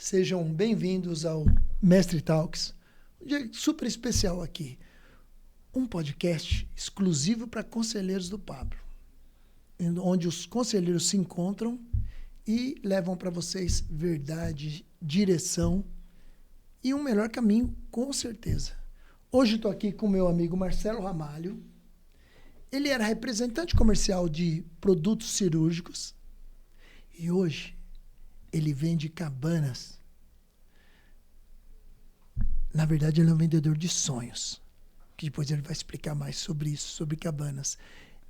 Sejam bem-vindos ao Mestre Talks, um dia super especial aqui. Um podcast exclusivo para conselheiros do Pablo, onde os conselheiros se encontram e levam para vocês verdade, direção e um melhor caminho, com certeza. Hoje estou aqui com meu amigo Marcelo Ramalho. Ele era representante comercial de produtos cirúrgicos e hoje ele vende cabanas. Na verdade, ele é um vendedor de sonhos, que depois ele vai explicar mais sobre isso, sobre cabanas.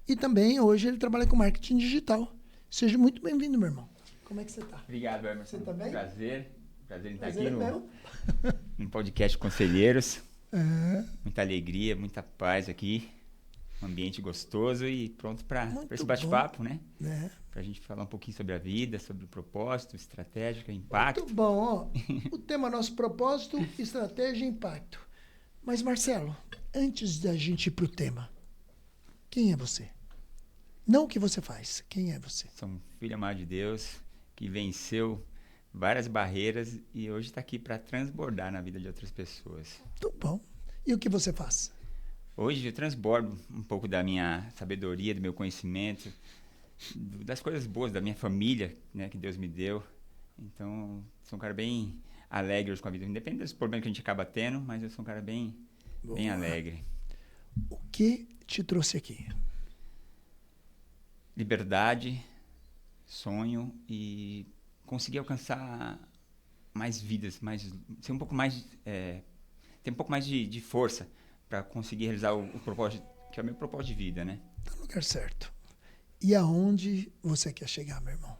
E também hoje ele trabalha com marketing digital. Seja muito bem-vindo, meu irmão. Como é que você está? Obrigado, Emerson. Você está bem? Prazer em estar Prazer aqui no podcast Conselheiros. É. Muita alegria, muita paz aqui. Um ambiente gostoso e pronto para esse Muito bate-papo, né? É. Para a gente falar um pouquinho sobre a vida, sobre o propósito, estratégia, impacto. Muito bom, ó. O tema é nosso propósito, estratégia e impacto. Mas, Marcelo, antes da gente ir para o tema, quem é você? Não o que você faz, quem é você? Sou um filho amado de Deus que venceu várias barreiras e hoje está aqui para transbordar na vida de outras pessoas. Muito bom. E o que você faz? Hoje eu transbordo um pouco da minha sabedoria, do meu conhecimento, das coisas boas da minha família, né, que Deus me deu. Então, sou um cara bem alegre hoje com a vida, independente dos problemas que a gente acaba tendo, mas eu sou um cara bem alegre. O que te trouxe aqui? Liberdade, sonho e conseguir alcançar mais vidas, ser um pouco mais, ter um pouco mais de força para conseguir realizar o propósito, que é o meu propósito de vida, né? Tá no lugar certo. E aonde você quer chegar, meu irmão?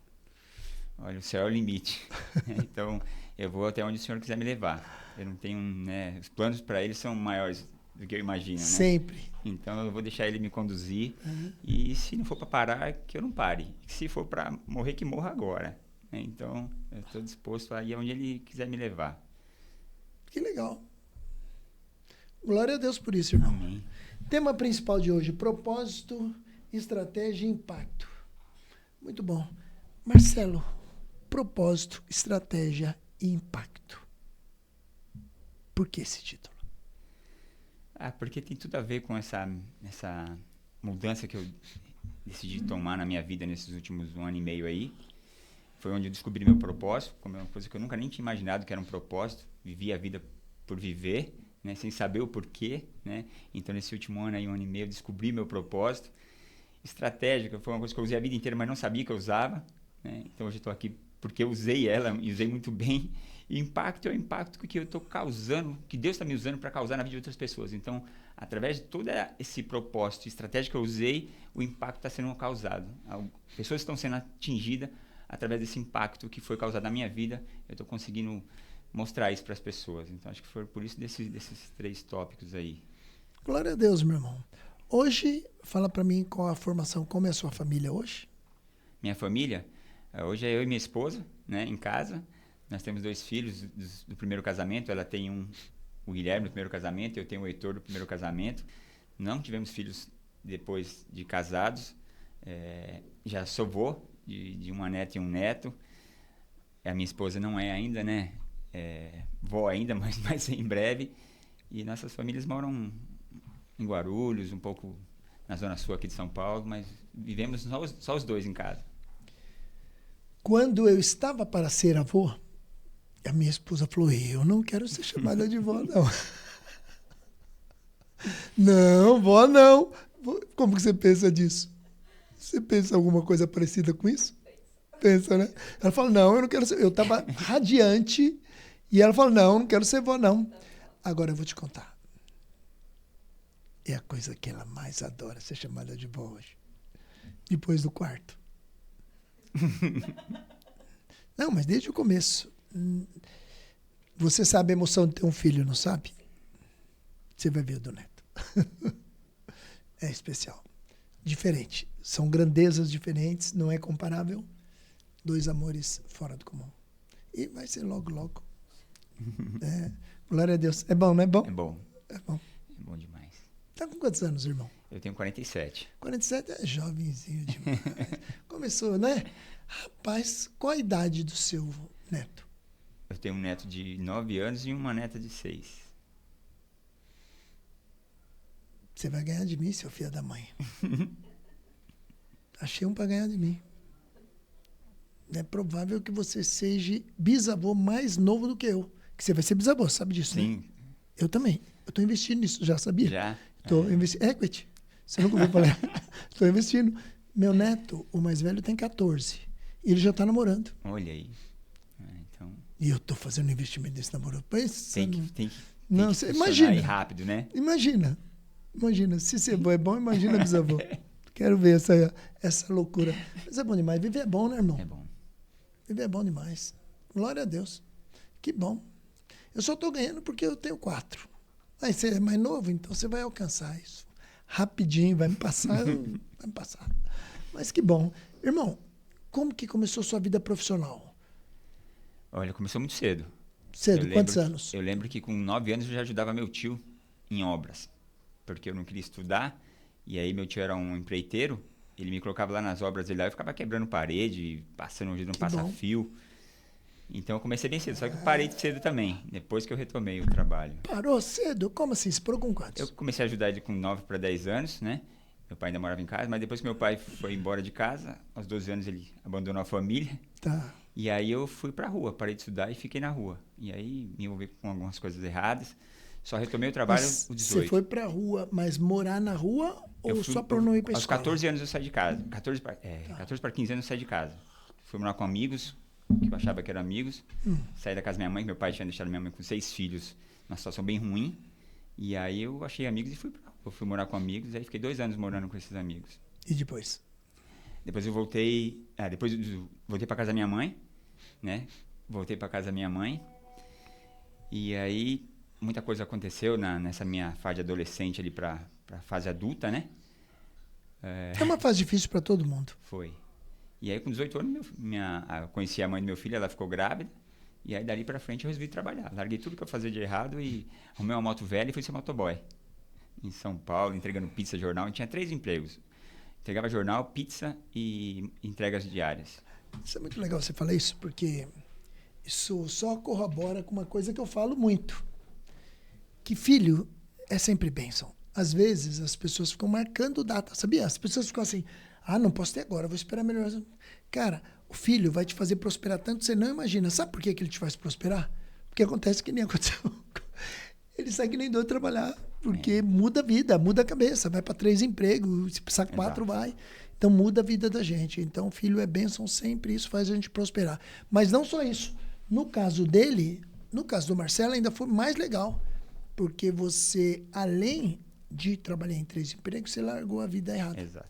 Olha, o céu é o limite. Então, eu vou até onde o Senhor quiser me levar. Eu não tenho, né? Os planos para Ele são maiores do que eu imagino, né? Sempre. Então, eu vou deixar Ele me conduzir. E se não for para parar, que eu não pare. Se for para morrer, que morra agora. Né? Então, eu estou disposto a ir aonde Ele quiser me levar. Que legal. Glória a Deus por isso, irmão. Amém. Tema principal de hoje, propósito, estratégia e impacto. Muito bom. Marcelo, propósito, estratégia e impacto. Por que esse título? Porque tem tudo a ver com essa mudança que eu decidi tomar na minha vida nesses últimos 1 ano e meio aí. Foi onde eu descobri meu propósito, como é uma coisa que eu nunca nem tinha imaginado que era um propósito. Vivi a vida por viver, né, sem saber o porquê, né? Então, nesse último ano aí, 1 ano e meio, eu descobri meu propósito. Estratégica foi uma coisa que eu usei a vida inteira, mas não sabia que eu usava, né? Então, hoje eu estou aqui porque eu usei ela e usei muito bem. E impacto é o impacto que eu estou causando, que Deus está me usando para causar na vida de outras pessoas. Então, através de todo esse propósito estratégico que eu usei, o impacto está sendo causado. Pessoas estão sendo atingidas através desse impacto que foi causado na minha vida. Eu estou conseguindo mostrar isso para as pessoas. Então, acho que foi por isso desses 3 tópicos aí. Glória a Deus, meu irmão. Hoje, fala para mim qual a formação, como é a sua família hoje? Minha família, hoje é eu e minha esposa, né, em casa. Nós temos 2 filhos do primeiro casamento. Ela tem o Guilherme do primeiro casamento, eu tenho o Heitor do primeiro casamento. Não tivemos filhos depois de casados. Já sou vô de uma neta e um neto. A minha esposa não é ainda, né? Vó ainda, mas em breve. E nossas famílias moram em Guarulhos, um pouco na zona sul aqui de São Paulo, mas vivemos só os 2 em casa. Quando eu estava para ser avô, a minha esposa falou, eu não quero ser chamada de vó, não. Não, vó não. Como que você pensa disso? Você pensa alguma coisa parecida com isso? Pensa, né? Ela falou, não, eu não quero ser... Eu estava radiante e ela falou, não, eu não quero ser vó, não. Agora eu vou te contar. É a coisa que ela mais adora, ser chamada de vó hoje. Depois do quarto. Não, mas desde o começo. Você sabe a emoção de ter um filho, não sabe? Você vai ver o do neto. É especial. Diferente. São grandezas diferentes, não é comparável. 2 amores fora do comum. E vai ser logo, logo. Glória a Deus. É bom, não é bom? É bom. É bom. É bom demais. Tá com quantos anos, irmão? Eu tenho 47. 47 é jovenzinho demais. Começou, né? Rapaz, qual a idade do seu neto? Eu tenho um neto de 9 anos e uma neta de 6. Você vai ganhar de mim, seu filho da mãe. Achei um para ganhar de mim. É provável que você seja bisavô mais novo do que eu. Que você vai ser bisavô, sabe disso, Sim. né? Eu também. Eu estou investindo nisso, já sabia? Já? Estou investindo. Equity. Você nunca ouviu falar? Estou investindo. Meu neto, o mais velho, tem 14. E ele já está namorando. Olha aí. Então, E eu estou fazendo um investimento nesse namoro. tem que Não, você imagina. ir rápido, né? Imagina. Se ser avô é bom, imagina bisavô. Quero ver essa loucura. Mas é bom demais. Viver é bom, né, irmão? É bom. Viver é bom demais. Glória a Deus. Que bom. Eu só estou ganhando porque eu tenho 4. Aí você é mais novo, então você vai alcançar isso. Rapidinho, vai me passar. Vai me passar. Mas que bom. Irmão, como que começou sua vida profissional? Olha, começou muito cedo. Cedo, quantos anos? Eu lembro que com 9 anos eu já ajudava meu tio em obras. Porque eu não queria estudar. E aí meu tio era um empreiteiro. Ele me colocava lá nas obras dele lá. Eu ficava quebrando parede, ajudando a passar fio. Então eu comecei bem cedo. Só que eu parei cedo também. Depois que eu retomei o trabalho. Parou cedo? Como assim? Você parou com quantos? Eu comecei a ajudar ele com 9 para 10 anos, né? Meu pai ainda morava em casa. Mas depois que meu pai foi embora de casa, aos 12 anos ele abandonou a família. Tá. E aí eu fui pra rua, parei de estudar e fiquei na rua. E aí me envolvi com algumas coisas erradas. Só retomei o trabalho aos 18. Você foi pra rua, mas morar na rua ou só por não ir pra escola? Aos 14 anos eu saí de casa. 14 para 15 anos eu saí de casa. Fui morar com amigos, que eu achava que eram amigos. Saí da casa da minha mãe, que meu pai tinha deixado minha mãe com 6 filhos, numa situação bem ruim. E aí eu achei amigos e fui pra rua. Eu fui morar com amigos, aí fiquei 2 anos morando com esses amigos. E depois? Depois eu voltei... voltei pra casa da minha mãe, né? Voltei pra casa da minha mãe. E aí... muita coisa aconteceu nessa minha fase de adolescente ali pra fase adulta, né? É uma fase difícil para todo mundo. Foi. E aí com 18 anos eu conheci a mãe do meu filho, ela ficou grávida. E aí dali pra frente eu resolvi trabalhar. Larguei tudo que eu fazia de errado e arrumei uma moto velha e fui ser motoboy. Em São Paulo, entregando pizza, jornal. Eu tinha 3 empregos. Entregava jornal, pizza e entregas diárias. Isso é muito legal você falar isso, porque isso só corrobora com uma coisa que eu falo muito. Que filho é sempre bênção. Às vezes as pessoas ficam marcando data, sabia? As pessoas ficam assim, não posso ter agora, vou esperar melhor. Cara, o filho vai te fazer prosperar tanto que você não imagina. Sabe por que ele te faz prosperar? Porque acontece que nem aconteceu. Ele sai que nem doido trabalhar, porque muda a vida, muda a cabeça, vai para 3 empregos, se precisar 4 vai. Então muda a vida da gente. Então o filho é bênção sempre, isso faz a gente prosperar. Mas não só isso. No caso dele, no caso do Marcelo, ainda foi mais legal. Porque você, além de trabalhar em 3 empregos, você largou a vida errada. Exato.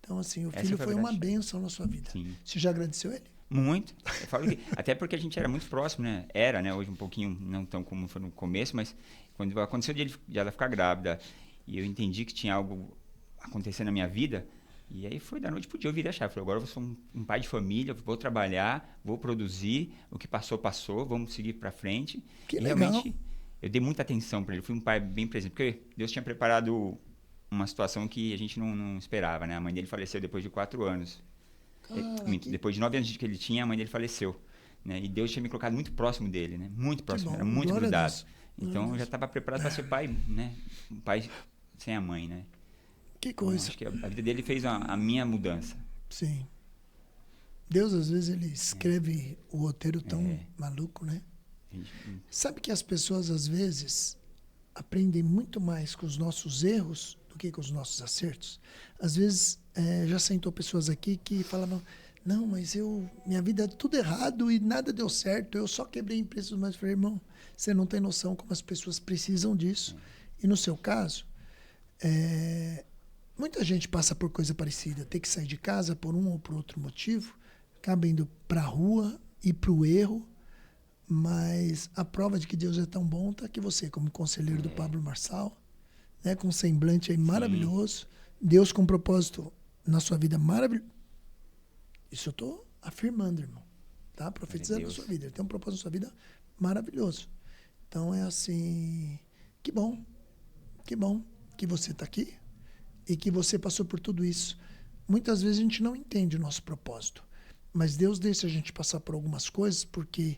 Então, assim, o filho foi uma bênção na sua vida. Sim. Você já agradeceu ele? Muito. Eu falo que, até porque a gente era muito próximo, né? Era, né? Hoje um pouquinho, não tão como foi no começo, mas quando aconteceu de ela ficar grávida e eu entendi que tinha algo acontecendo na minha vida, e aí foi da noite pro dia eu virei a chave. Falei, agora eu sou um pai de família, vou trabalhar, vou produzir, o que passou, vamos seguir pra frente. Que e legal. Realmente, eu dei muita atenção para ele, fui um pai bem presente, porque Deus tinha preparado uma situação que a gente não esperava, né? A mãe dele faleceu depois de 4 anos. Depois de 9 anos que ele tinha, a mãe dele faleceu. Né? E Deus tinha me colocado muito próximo dele, né? Muito próximo, era muito grudado. Então eu já estava preparado para ser pai, né? Um pai sem a mãe, né? Que coisa. Então, acho que a vida dele fez a minha mudança. Sim. Deus, às vezes, ele escreve o roteiro tão maluco, né? Sabe que as pessoas, às vezes, aprendem muito mais com os nossos erros do que com os nossos acertos? Às vezes, já sentou pessoas aqui que falavam, não, mas minha vida é tudo errado e nada deu certo, eu só quebrei empresas, mas eu falei, irmão, você não tem noção como as pessoas precisam disso. E no seu caso, muita gente passa por coisa parecida, tem que sair de casa por um ou por outro motivo, acaba indo para a rua e para o erro, mas a prova de que Deus é tão bom está que você, como conselheiro do Pablo Marçal, né, com um semblante aí maravilhoso, Deus com um propósito na sua vida maravilhoso. Isso eu estou afirmando, irmão. Tá? Profetizando na sua vida. Ele tem um propósito na sua vida maravilhoso. Então é assim, que bom que você está aqui e que você passou por tudo isso. Muitas vezes a gente não entende o nosso propósito, mas Deus deixa a gente passar por algumas coisas porque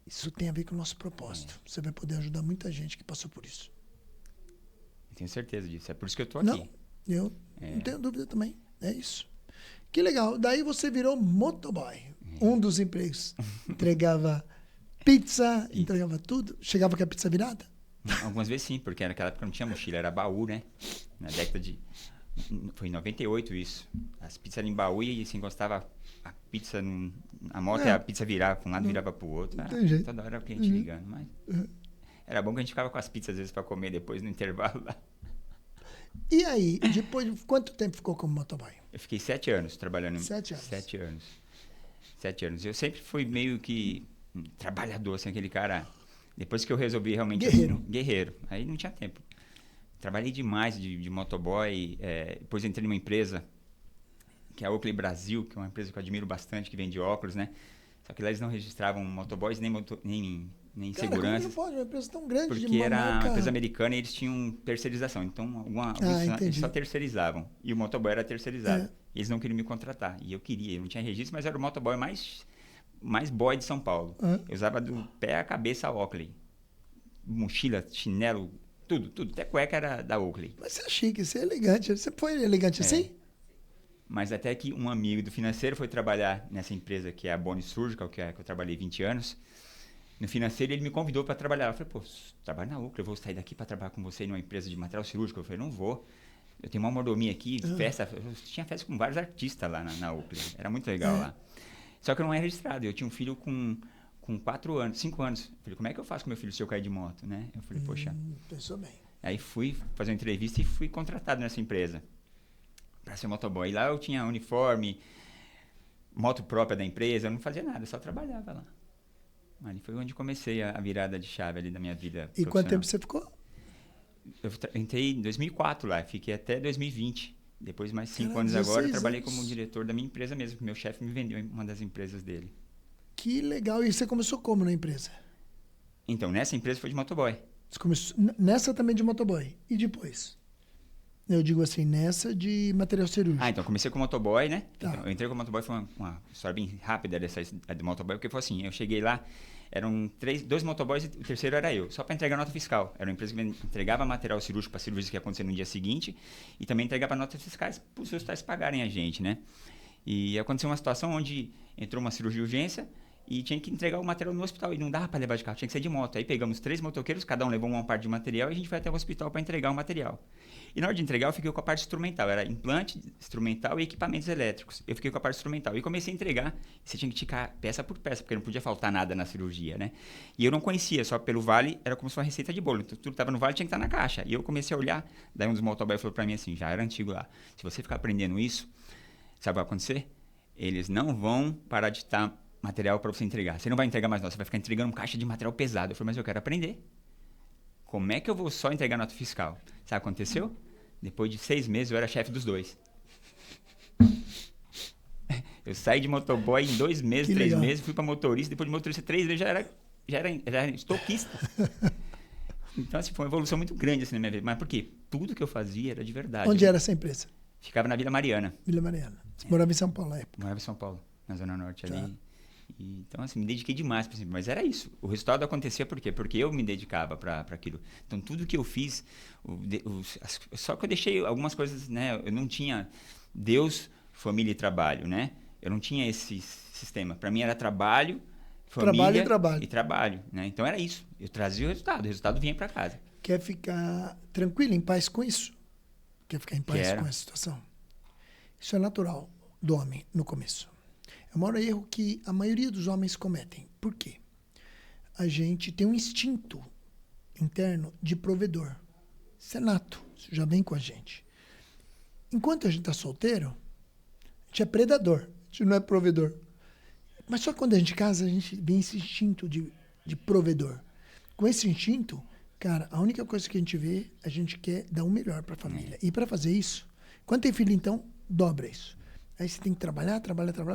Isso tem a ver com o nosso propósito. Você vai poder ajudar muita gente que passou por isso. Eu tenho certeza disso. É por isso que eu tô aqui. Não, eu não tenho dúvida também. É isso. Que legal. Daí você virou motoboy. Um dos empregos. Entregava pizza, entregava tudo. Chegava com a pizza virada? Algumas vezes sim, porque naquela época não tinha mochila, era baú, né? Na década de... Foi em 98 isso. As pizzas eram em baú e se encostava a pizza na moto e a pizza virava para um lado e virava para o outro. Toda hora o cliente ligando. Mas era bom que a gente ficava com as pizzas às vezes para comer depois no intervalo lá. E aí, depois de quanto tempo ficou como motoboy? Eu fiquei 7 anos trabalhando. 7 anos. 7 anos. 7 anos. Eu sempre fui meio que trabalhador, assim, aquele cara... Depois que eu resolvi realmente... Guerreiro. Aí não tinha tempo. Trabalhei demais de motoboy. Depois entrei numa empresa, que é a Oakley Brasil, que é uma empresa que eu admiro bastante, que vende óculos, né? Só que lá eles não registravam motoboys nem segurança. Não pode, uma empresa tão grande porque de uma era marca... uma empresa americana e eles tinham terceirização. Então, eles só terceirizavam. E o motoboy era terceirizado. Eles não queriam me contratar. E eu queria, eu não tinha registro, mas era o motoboy mais boy de São Paulo. Eu usava do pé à cabeça a Oakley. Mochila, chinelo, tudo. Até cueca era da Oakley. Mas você é chique, você é elegante. Você foi elegante assim? Mas até que um amigo do financeiro foi trabalhar nessa empresa que é a Boni Surgical, que eu trabalhei 20 anos. No financeiro, ele me convidou para trabalhar. Eu falei, pô, trabalho na Oakley, eu vou sair daqui para trabalhar com você numa empresa de material cirúrgico. Eu falei, não vou. Eu tenho uma mordomia aqui, festa. Eu tinha festa com vários artistas lá na Oakley. Era muito legal lá. Só que eu não era registrado. Eu tinha um filho com 4 anos, 5 anos. Eu falei, como é que eu faço com meu filho se eu cair de moto, né? Eu falei, poxa. Pensou bem. Aí fui fazer uma entrevista e fui contratado nessa empresa para ser motoboy. E lá eu tinha uniforme, moto própria da empresa, eu não fazia nada, eu só trabalhava lá. Ali foi onde comecei a virada de chave ali da minha vida. E quanto tempo você ficou? Eu entrei em 2004 lá, fiquei até 2020. Depois mais 5 anos agora, eu trabalhei como diretor da minha empresa mesmo, que meu chefe me vendeu em uma das empresas dele. Que legal. E você começou como na empresa? Então, nessa empresa foi de motoboy. Você começou nessa também de motoboy. E depois? Eu digo assim, nessa de material cirúrgico. Então comecei com motoboy, né? Tá. Então, eu entrei com motoboy, foi uma história bem rápida dessa do motoboy, porque foi assim, eu cheguei lá, eram 2 motoboys e o terceiro era eu, só para entregar nota fiscal. Era uma empresa que entregava material cirúrgico para cirurgias que ia acontecer no dia seguinte e também entregava notas fiscais para os hospitais pagarem a gente, né? E aconteceu uma situação onde entrou uma cirurgia de urgência e tinha que entregar o material no hospital e não dava para levar de carro, tinha que ser de moto. Aí pegamos 3 motoqueiros, cada um levou uma parte de material e a gente foi até o hospital para entregar o material. E na hora de entregar, eu fiquei com a parte instrumental. Era implante instrumental e equipamentos elétricos. Eu fiquei com a parte instrumental. E comecei a entregar. Você tinha que ticar peça por peça, porque não podia faltar nada na cirurgia, né? E eu não conhecia, só pelo vale, era como se fosse uma receita de bolo. Então, tudo que estava no vale tinha que estar na caixa. E eu comecei a olhar. Daí um dos motoboys falou para mim assim, já era antigo lá. Se você ficar aprendendo isso, sabe o que vai acontecer? Eles não vão parar de dar material para você entregar. Você não vai entregar mais não, você vai ficar entregando caixa de material pesado. Eu falei, mas eu quero aprender. Como é que eu vou só entregar nota fiscal? Sabe o que aconteceu? Depois de 6 meses, eu era chefe dos 2. Eu saí de motoboy em 2 meses, 3 meses, fui para motorista. Depois de motorista, 3 meses, já era estoquista. Então, assim, foi uma evolução muito grande assim, na minha vida. Mas por quê? Tudo que eu fazia era de verdade. Onde era essa empresa? Ficava na Vila Mariana. Vila Mariana. Você morava em São Paulo na época? Morava em São Paulo, na Zona Norte ali. Então, assim, me dediquei demais, mas era isso. O resultado acontecia por quê? Porque eu me dedicava para aquilo. Então, tudo que eu fiz, só que eu deixei algumas coisas, né? Eu não tinha Deus, família e trabalho, né? Eu não tinha esse sistema. Para mim era trabalho, família e trabalho, né? Então, era isso. Eu trazia o resultado vinha para casa. Quer ficar tranquilo, em paz com isso? Quer ficar em paz com essa situação? Isso é natural do homem no começo. É o maior erro que a maioria dos homens cometem. Por quê? A gente tem um instinto interno de provedor. Isso é nato. Isso já vem com a gente. Enquanto a gente está solteiro, a gente é predador. A gente não é provedor. Mas só quando a gente casa, a gente vem esse instinto de provedor. Com esse instinto, cara, a única coisa que a gente vê, a gente quer dar o melhor para a família. E para fazer isso, quando tem filho, então, dobra isso. Aí você tem que trabalhar,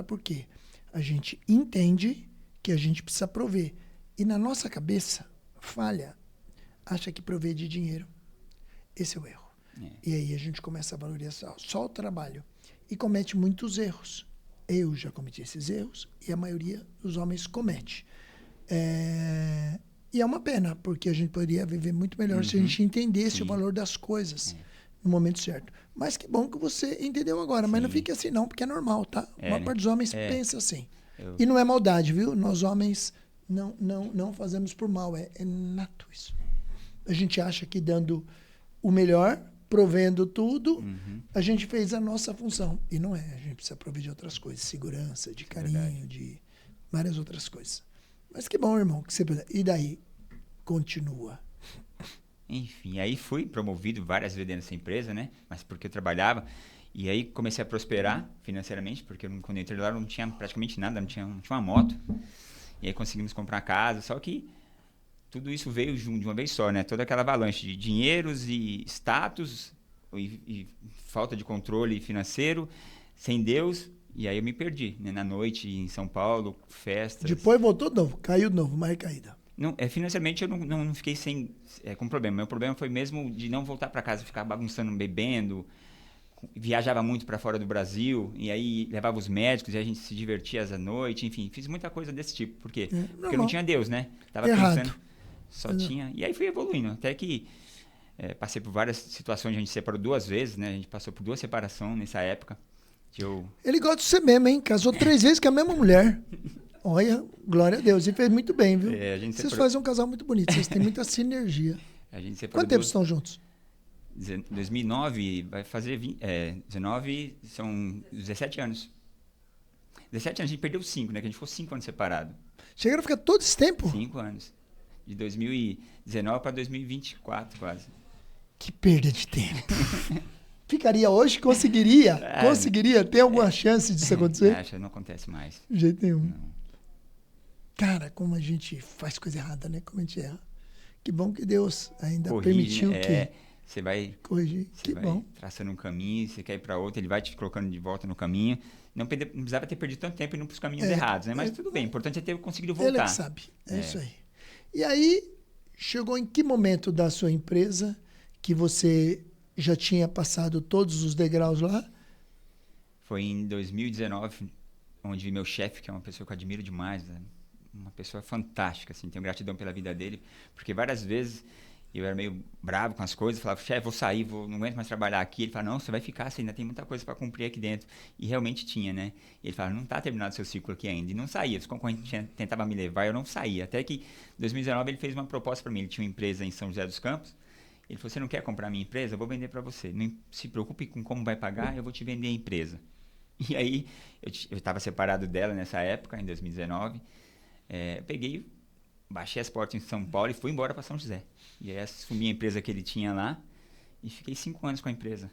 por quê? A gente entende que a gente precisa prover. E na nossa cabeça, falha, acha que prover de dinheiro. Esse é o erro. E aí a gente começa a valorizar só o trabalho. E comete muitos erros. Eu já cometi esses erros e a maioria dos homens comete. E é uma pena, porque a gente poderia viver muito melhor se a gente entendesse o valor das coisas no momento certo. Mas que bom que você entendeu agora. Mas não fique assim não, porque é normal, tá? A maior parte dos homens pensa assim. E não é maldade, viu? Nós homens não fazemos por mal. É nato isso. A gente acha que dando o melhor, provendo tudo, a gente fez a nossa função. E não é. A gente precisa prover de outras coisas. Segurança, de carinho, de várias outras coisas. Mas que bom, irmão. Que você... E daí? Continua. Enfim, aí fui promovido várias vezes dentro dessa empresa, né? Mas porque eu trabalhava. E aí comecei a prosperar financeiramente, porque quando eu entrei lá não tinha praticamente nada, não tinha uma moto. E aí conseguimos comprar casa, só que tudo isso veio de uma vez só, né? Toda aquela avalanche de dinheiros e status e falta de controle financeiro, sem Deus. E aí eu me perdi, né? Na noite em São Paulo, festas. Depois voltou de novo, caiu de novo, mais caída. Não, financeiramente eu não fiquei com problema. Meu problema foi mesmo de não voltar para casa, ficar bagunçando, bebendo. Viajava muito para fora do Brasil, e aí levava os médicos, e a gente se divertia à noite, enfim, fiz muita coisa desse tipo. Por quê? Porque não tinha Deus, né? Tava pensando, só tinha... E aí fui evoluindo, até que passei por várias situações, a gente se separou 2 vezes, né? A gente passou por 2 separações nessa época. Ele gosta de você mesmo, hein? Casou 3 vezes com a mesma mulher. Olha, glória a Deus. E fez muito bem, viu? Vocês fazem um casal muito bonito, vocês têm muita sinergia. A gente separou. Quanto tempo estão juntos? 2009, vai fazer 19, são 17 anos. 17 anos, a gente perdeu 5, né? Que a gente ficou 5 anos separado. Chegaram a ficar todo esse tempo? 5 anos. De 2019 para 2024, quase. Que perda de tempo. Ficaria hoje? Conseguiria? Conseguiria? Tem alguma chance disso acontecer? Acho que não acontece mais. De jeito nenhum. Não. Cara, como a gente faz coisa errada, né? Como a gente erra. Que bom que Deus ainda permitiu né? Você vai corrigir. Que bom. Traçando um caminho, você quer ir para outro, ele vai te colocando de volta no caminho. Não precisava ter perdido tanto tempo indo para os caminhos errados, né? Mas tudo bem, o importante é ter conseguido voltar. Ele é que sabe. É isso aí. E aí, chegou em que momento da sua empresa que você já tinha passado todos os degraus lá? Foi em 2019, onde meu chefe, que é uma pessoa que eu admiro demais, né? Uma pessoa fantástica, assim, tenho gratidão pela vida dele, porque várias vezes eu era meio bravo com as coisas, falava, chefe, vou sair, não aguento mais trabalhar aqui. Ele falava, não, você vai ficar, você ainda tem muita coisa para cumprir aqui dentro. E realmente tinha, né? Ele falava, não está terminado seu ciclo aqui ainda. E não saía, os concorrentes tentavam me levar, eu não saía. Até que em 2019 ele fez uma proposta para mim, ele tinha uma empresa em São José dos Campos. Ele falou, você não quer comprar a minha empresa? Eu vou vender para você. Não se preocupe com como vai pagar, eu vou te vender a empresa. E aí, eu estava separado dela nessa época, em 2019. Peguei, baixei as portas em São Paulo e fui embora para São José. E aí assumi a empresa que ele tinha lá e fiquei 5 anos com a empresa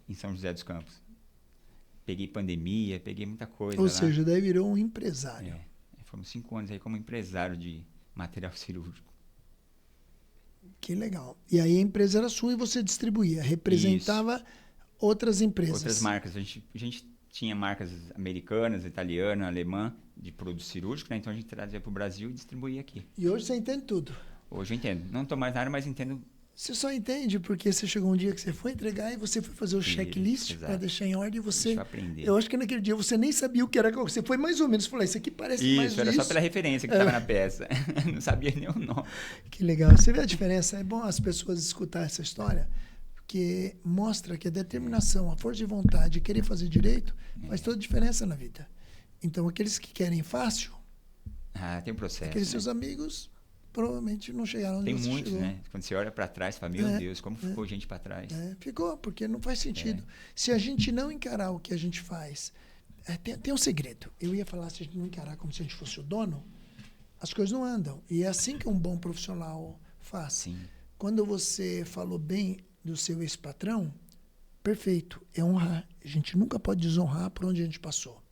em São José dos Campos. Peguei pandemia, peguei muita coisa. Ou seja, daí virou um empresário. Foram 5 anos aí como empresário de material cirúrgico. Que legal. E aí a empresa era sua e você distribuía, representava outras empresas. Outras marcas. A gente tinha marcas americanas, italiana, alemã, de produto cirúrgico, né? Então a gente trazia para o Brasil e distribuía aqui. E hoje você entende tudo? Hoje eu entendo. Não estou mais na área, mas entendo. Você só entende porque você chegou um dia que você foi entregar e você foi fazer o checklist para deixar em ordem e você... Deixa eu aprender. Eu acho que naquele dia você nem sabia o que era. Você foi mais ou menos, falou, isso aqui parece mais isso. Era só pela referência que estava na peça. Não sabia nem o nome. Que legal. Você vê a diferença? É bom as pessoas escutar essa história, porque mostra que a determinação, a força de vontade, querer fazer direito, faz toda a diferença na vida. Então, aqueles que querem fácil... tem um processo. Aqueles seus amigos... provavelmente não chegaram onde você chegou. Tem muitos, né? Quando você olha para trás, você fala, meu Deus, como ficou gente para trás. Ficou, porque não faz sentido. Se a gente não encarar o que a gente faz... tem um segredo. Eu ia falar, se a gente não encarar como se a gente fosse o dono, as coisas não andam. E é assim que um bom profissional faz. Sim. Quando você falou bem do seu ex-patrão, perfeito, é honrar. A gente nunca pode desonrar por onde a gente passou.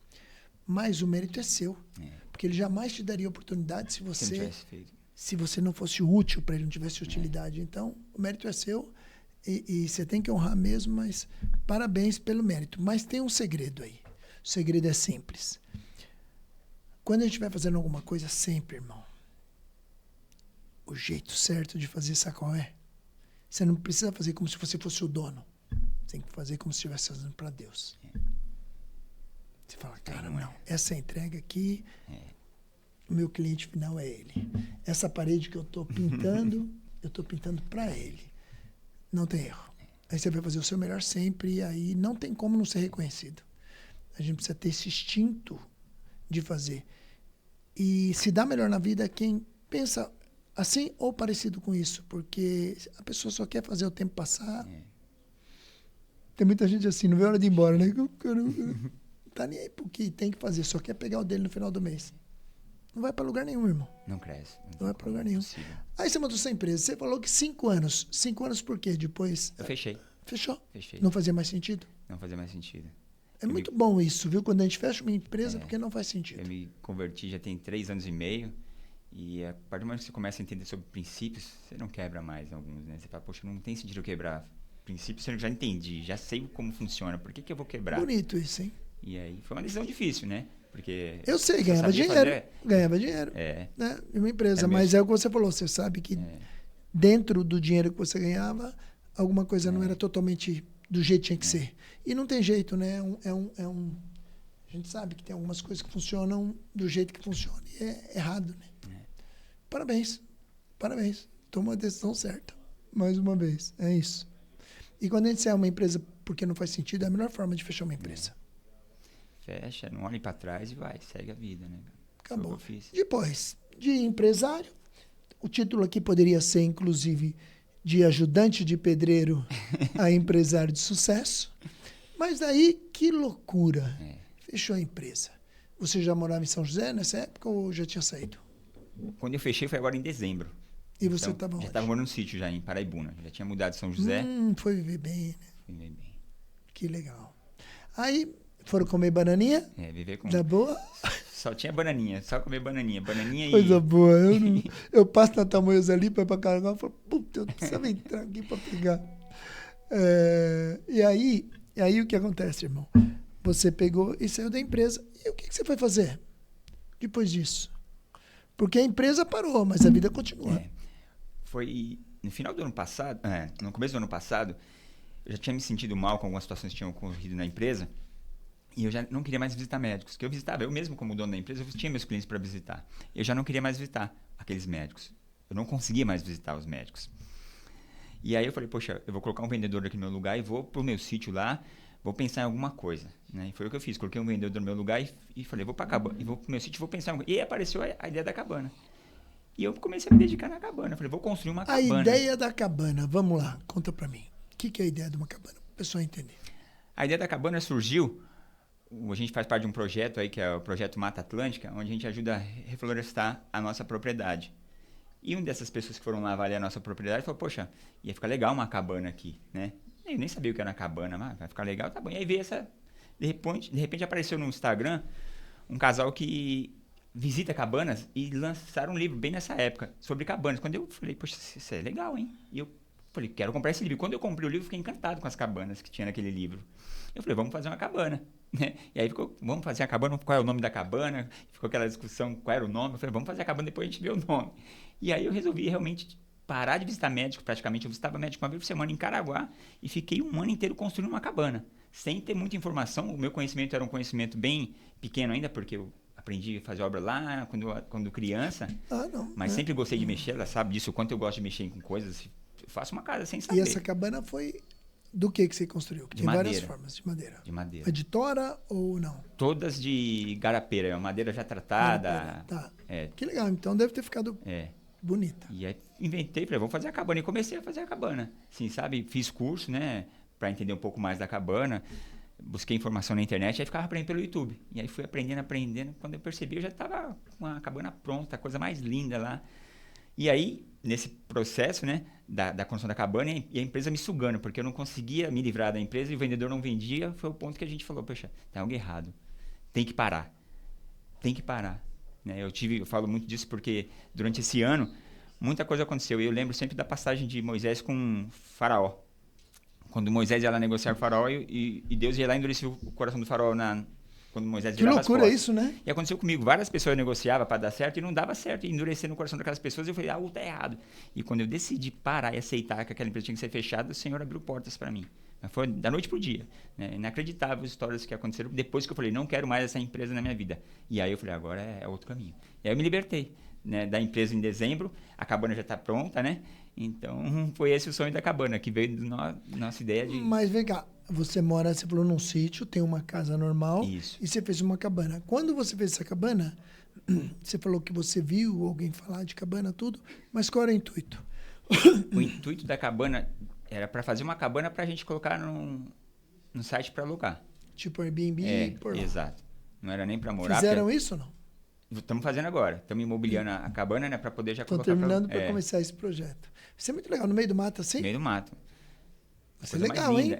Mas o mérito é seu. Porque ele jamais te daria oportunidade se você... não tivesse feito. Se você não fosse útil para ele, não tivesse utilidade. Então, o mérito é seu e você tem que honrar mesmo, mas parabéns pelo mérito. Mas tem um segredo aí. O segredo é simples. Quando a gente vai fazendo alguma coisa, sempre, irmão, o jeito certo de fazer, sabe qual é? Você não precisa fazer como se você fosse o dono. Você tem que fazer como se estivesse fazendo para Deus. Você fala, cara, não, essa entrega aqui... o meu cliente final é ele. Essa parede que eu estou pintando, eu estou pintando para ele. Não tem erro. Aí você vai fazer o seu melhor sempre e aí não tem como não ser reconhecido. A gente precisa ter esse instinto de fazer. E se dá melhor na vida quem pensa assim ou parecido com isso, porque a pessoa só quer fazer o tempo passar. Tem muita gente assim, não vê a hora de ir embora, né? Não tá nem aí porque tem que fazer, só quer pegar o dele no final do mês. Não vai para lugar nenhum, irmão. Não cresce. Não vai para lugar nenhum. Possível. Aí você montou sua empresa. Você falou que 5 anos. 5 anos por quê? Depois... Eu fechei. Fechou? Fechei. Não fazia mais sentido? Não fazia mais sentido. É muito bom isso, viu? Quando a gente fecha uma empresa, É. porque não faz sentido. Eu me converti já tem 3 anos e meio. E a partir do momento que você começa a entender sobre princípios, você não quebra mais alguns, né? Você fala, poxa, não tem sentido eu quebrar princípios, eu já entendi, já sei como funciona, por que eu vou quebrar? Bonito isso, hein? E aí foi uma decisão difícil, né? Porque Eu sei, eu ganhava sabia dinheiro. fazer- Ganhava dinheiro. É, Né? Em uma empresa. Era Mas mesmo. é o que você falou. Você sabe que dentro do dinheiro que você ganhava, alguma coisa não era totalmente do jeito que tinha que ser. E não tem jeito, né? A gente sabe que tem algumas coisas que funcionam do jeito que funciona. E é errado, né? Parabéns. Parabéns. Toma a decisão certa. Mais uma vez. É isso. E quando a gente sai uma empresa porque não faz sentido, é a melhor forma de fechar uma empresa. fecha, não olha pra trás e vai, segue a vida, né? Acabou. Foi o que eu fiz. Depois, de empresário, o título aqui poderia ser, inclusive, de ajudante de pedreiro a empresário de sucesso. Mas daí, que loucura. Fechou a empresa. Você já morava em São José nessa época ou já tinha saído? Quando eu fechei foi agora em dezembro. E você Então, estava onde? já estava morando no sítio já, em Paraibuna. Já tinha mudado de São José. Foi viver bem, né? Fui bem, bem. Que legal. Aí, foram comer bananinha? Viver com... Da boa? Só tinha bananinha, só comer bananinha. Bananinha Coisa e... boa. Eu passo na Tamoios ali para ir para carregar e falo, puta, eu precisava entrar aqui para pegar. E aí o que acontece, irmão? Você pegou e saiu da empresa. E o que você foi fazer depois disso? Porque a empresa parou, mas a vida continua. Foi no final do ano passado, no começo do ano passado, eu já tinha me sentido mal com algumas situações que tinham ocorrido na empresa e eu já não queria mais visitar médicos. Que eu visitava, eu mesmo como dono da empresa, eu tinha meus clientes para visitar. Eu já não queria mais visitar aqueles médicos. Eu não conseguia mais visitar os médicos. E aí eu falei, poxa, eu vou colocar um vendedor aqui no meu lugar e vou pro meu sítio lá, vou pensar em alguma coisa. Né? E foi o que eu fiz, coloquei um vendedor no meu lugar e falei, vou pro meu sítio e vou pensar em alguma coisa. E aí apareceu a ideia da cabana. E eu comecei a me dedicar na cabana. Eu falei, vou construir uma cabana. A ideia da cabana, vamos lá, conta para mim. O que é a ideia de uma cabana? Para o pessoal entender. A ideia da cabana surgiu, a gente faz parte de um projeto aí, que é o projeto Mata Atlântica, onde a gente ajuda a reflorestar a nossa propriedade. E uma dessas pessoas que foram lá avaliar a nossa propriedade falou, poxa, ia ficar legal uma cabana aqui, né? Eu nem sabia o que era uma cabana, mas vai ficar legal, tá bom. E aí veio essa... De repente apareceu no Instagram um casal que visita cabanas e lançaram um livro bem nessa época, sobre cabanas. Quando eu falei, poxa, isso é legal, hein? E eu falei, quero comprar esse livro. E quando eu comprei o livro, fiquei encantado com as cabanas que tinha naquele livro. Eu falei, vamos fazer uma cabana. Né? E aí ficou, vamos fazer a cabana, qual é o nome da cabana? Ficou aquela discussão, qual era o nome? Eu falei, vamos fazer a cabana, depois a gente vê o nome. E aí eu resolvi realmente parar de visitar médico, praticamente. Eu visitava médico uma vez por semana em Caraguá e fiquei um ano inteiro construindo uma cabana, sem ter muita informação. O meu conhecimento era um conhecimento bem pequeno ainda, porque eu aprendi a fazer obra lá quando criança, mas sempre gostei de mexer, ela sabe disso, o quanto eu gosto de mexer com coisas. Eu faço uma casa sem saber. E essa cabana foi do que você construiu? De tem madeira. Várias formas de madeira. De madeira. É de tora ou não? Todas de garapeira, é uma madeira já tratada. Tá. É. Que legal, então deve ter ficado bonita. E aí inventei, falei, vamos fazer a cabana. E comecei a fazer a cabana. Assim, sabe? Fiz curso, né? Pra entender um pouco mais da cabana. Busquei informação na internet, aí ficava aprendendo pelo YouTube. E aí fui aprendendo. Quando eu percebi, eu já estava com a cabana pronta, a coisa mais linda lá. E aí, nesse processo, né, da construção da cabana, e a empresa me sugando, porque eu não conseguia me livrar da empresa e o vendedor não vendia, foi o ponto que a gente falou, poxa, tá algo errado. Tem que parar. Tem que parar. Né? Eu falo muito disso porque durante esse ano, muita coisa aconteceu. E eu lembro sempre da passagem de Moisés com Faraó. Quando Moisés ia lá negociar com o Faraó e Deus ia lá e endureceu o coração do Faraó quando Moisés virava as costas. Que loucura isso, né? E aconteceu comigo. Várias pessoas negociavam para dar certo e não dava certo. E endurecendo o coração daquelas pessoas, eu falei, tá errado. E quando eu decidi parar e aceitar que aquela empresa tinha que ser fechada, o Senhor abriu portas para mim. Mas foi da noite pro dia. Né? Inacreditável as histórias que aconteceram depois que eu falei, não quero mais essa empresa na minha vida. E aí eu falei, agora é outro caminho. E aí eu me libertei, né, da empresa em dezembro, a cabana já está pronta, né? Então foi esse o sonho da cabana, que veio da nossa ideia de... Mas vem cá, você falou num sítio, tem uma casa normal. Isso. E você fez uma cabana. Quando você fez essa cabana, você falou que você viu alguém falar de cabana, tudo, mas qual era o intuito? O intuito da cabana era para fazer uma cabana para a gente colocar no site para alugar. Tipo Airbnb, por lá. Exato. Não era nem para morar. Fizeram isso ou não? Estamos fazendo agora. Estamos imobiliando a cabana, né, para poder já Estão colocar... terminando para começar esse projeto. Isso é muito legal. No meio do mato, assim? No meio do mato. Isso é legal, hein?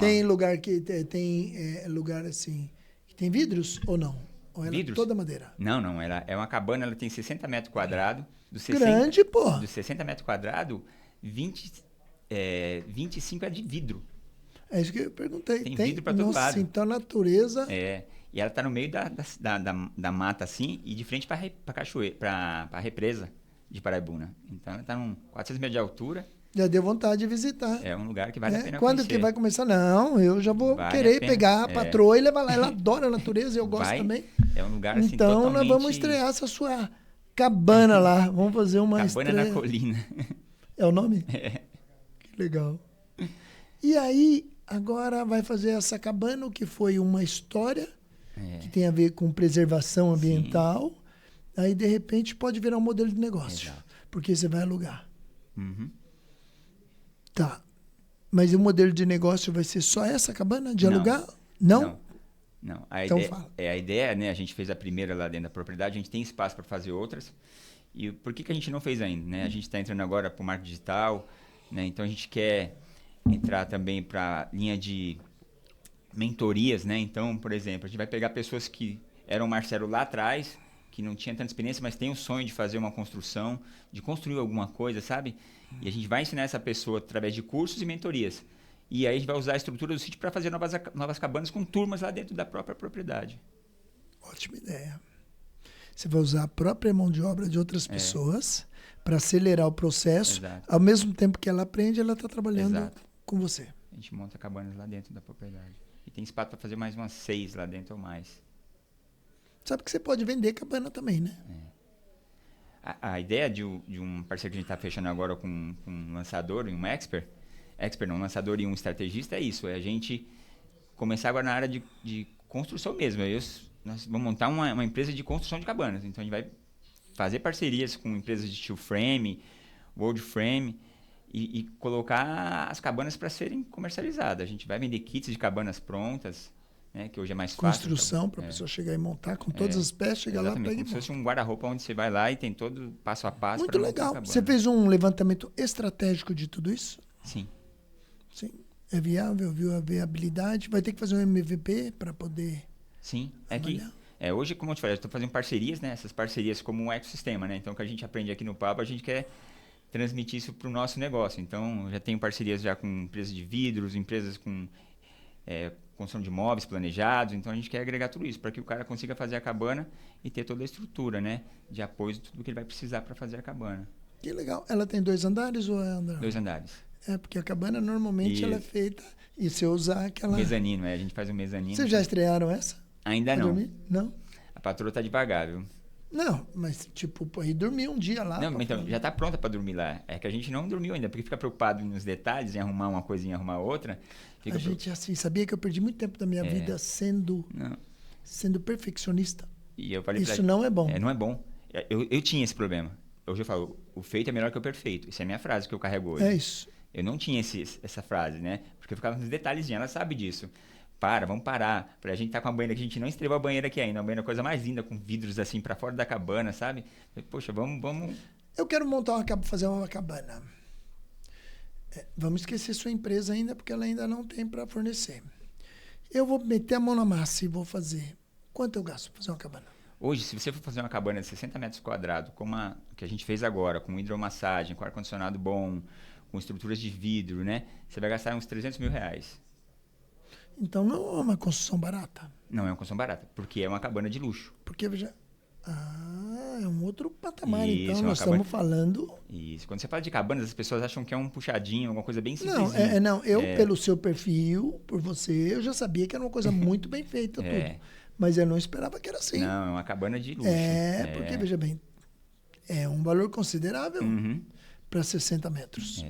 Tem lugar que tem lugar assim que tem vidros ou não? Ou ela Vidros? toda madeira? Não. Ela é uma cabana, ela tem 60 metros quadrados. Grande, pô. Dos 60 metros quadrados, 25 é de vidro. É isso que eu perguntei. Tem vidro para todo lado. Então a natureza... E ela está no meio da mata, assim, e de frente para a cachoeira, para a represa de Paraibuna. Então ela está a 400 metros de altura. Já deu vontade de visitar. É um lugar que vale a pena Quando conhecer. que vai começar? Não, eu já vou querer pegar a patroa e levar lá. Ela adora a natureza e eu gosto também. É um lugar assim então totalmente... nós vamos estrear essa sua cabana lá. Vamos fazer uma Cabana na colina. É o nome? É. Que legal. E aí, agora vai fazer essa cabana, o que foi uma história que tem a ver com preservação ambiental. Sim. Aí, de repente, pode virar um modelo de negócio. Exato. Porque você vai alugar. Uhum. Tá. Mas o modelo de negócio vai ser só essa cabana de alugar? Não. Então fala. A ideia, né? A gente fez a primeira lá dentro da propriedade, a gente tem espaço para fazer outras. E por que a gente não fez ainda? Né? A gente está entrando agora para o marketing digital, né? Então a gente quer entrar também para a linha de mentorias, né? Então, por exemplo, a gente vai pegar pessoas que eram Marcelo lá atrás, que não tinha tanta experiência, mas tem o sonho de fazer uma construção, de construir alguma coisa, sabe? E a gente vai ensinar essa pessoa através de cursos e mentorias. E aí a gente vai usar a estrutura do sítio para fazer novas cabanas com turmas lá dentro da própria propriedade. Ótima ideia. Você vai usar a própria mão de obra de outras pessoas para acelerar o processo. Exato. Ao mesmo tempo que ela aprende, ela está trabalhando com você. A gente monta cabanas lá dentro da propriedade. E tem espaço para fazer mais umas 6 lá dentro ou mais. Sabe que você pode vender cabana também, né? A ideia de um parceiro que a gente está fechando agora com um lançador e um um lançador e um estrategista é isso, é a gente começar agora na área de construção mesmo. Nós vamos montar uma empresa de construção de cabanas, então a gente vai fazer parcerias com empresas de steel frame, wood frame e colocar as cabanas para serem comercializadas. A gente vai vender kits de cabanas prontas, né, que hoje é mais fácil. Construção para a pessoa chegar e montar com todas as peças, chegar lá para ir. Como se fosse um guarda-roupa onde você vai lá e tem todo passo a passo. Muito legal. Você fez um levantamento estratégico de tudo isso? Sim. Sim. É viável, viu a viabilidade? Vai ter que fazer um MVP para poder... Sim. Hoje, como eu te falei, eu estou fazendo parcerias, né? Essas parcerias como um ecossistema, né? Então, o que a gente aprende aqui no Pablo, a gente quer transmitir isso para o nosso negócio. Então, eu já tenho parcerias já com empresas de vidros, empresas com construção de móveis planejados. Então, a gente quer agregar tudo isso para que o cara consiga fazer a cabana e ter toda a estrutura, né? De apoio de tudo que ele vai precisar para fazer a cabana. Que legal. Ela tem 2 andares ou é andar? 2 andares. Porque a cabana normalmente ela é feita e se eu usar aquela... Mezanino, a gente faz um mezanino. Vocês já estrearam essa? Ainda não. Dormir? Não? A patroa tá devagar, viu? Não, mas tipo, ir dormir um dia lá. Não, então, já tá pronta para dormir lá. É que a gente não dormiu ainda, porque fica preocupado nos detalhes, em arrumar uma coisinha, arrumar outra. A gente, assim, sabia que eu perdi muito tempo da minha vida sendo perfeccionista. E eu falei Isso não é bom. Não é bom. Eu tinha esse problema. Hoje eu falo, o feito é melhor que o perfeito. Essa é a minha frase que eu carrego hoje. É isso. Eu não tinha essa frase, né? Porque eu ficava nos detalhezinhos, ela sabe disso. Vamos parar. A gente tá com a banheira aqui, a gente não estreou a banheira aqui ainda. A banheira é a coisa mais linda, com vidros assim para fora da cabana, sabe? Poxa, vamos... Eu quero fazer uma cabana. Vamos esquecer sua empresa ainda, porque ela ainda não tem para fornecer. Eu vou meter a mão na massa e vou fazer. Quanto eu gasto para fazer uma cabana? Hoje, se você for fazer uma cabana de 60 metros quadrados, como a que a gente fez agora, com hidromassagem, com ar-condicionado bom, com estruturas de vidro, né? Você vai gastar uns 300 mil reais. Então não é uma construção barata? Não é uma construção barata, porque é uma cabana de luxo. Porque já... é um outro patamar. Isso, Então, uma nós cabana. estamos falando... Isso. Quando você fala de cabanas, as pessoas acham que é um puxadinho, alguma coisa bem Não, simplesinha. não, eu pelo seu perfil, por você, eu já sabia que era uma coisa muito bem feita, tudo. Mas eu não esperava que era assim. Não, é uma cabana de luxo. Porque, veja bem, é um valor considerável para 60 metros.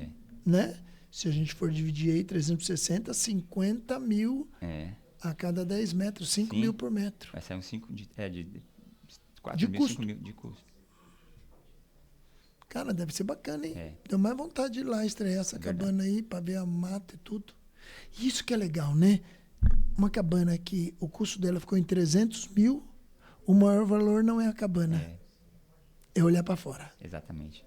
Né? Se a gente for dividir aí 360, 50 mil a cada 10 metros, 5 mil por metro. Vai sair uns 5 de 4 de mil, custo. 5 mil de custo. Cara, deve ser bacana, hein? Deu mais vontade de ir lá estrear essa cabana aí para ver a mata e tudo. E isso que é legal, né? Uma cabana que o custo dela ficou em 300 mil, o maior valor não é a cabana. É olhar para fora. Exatamente.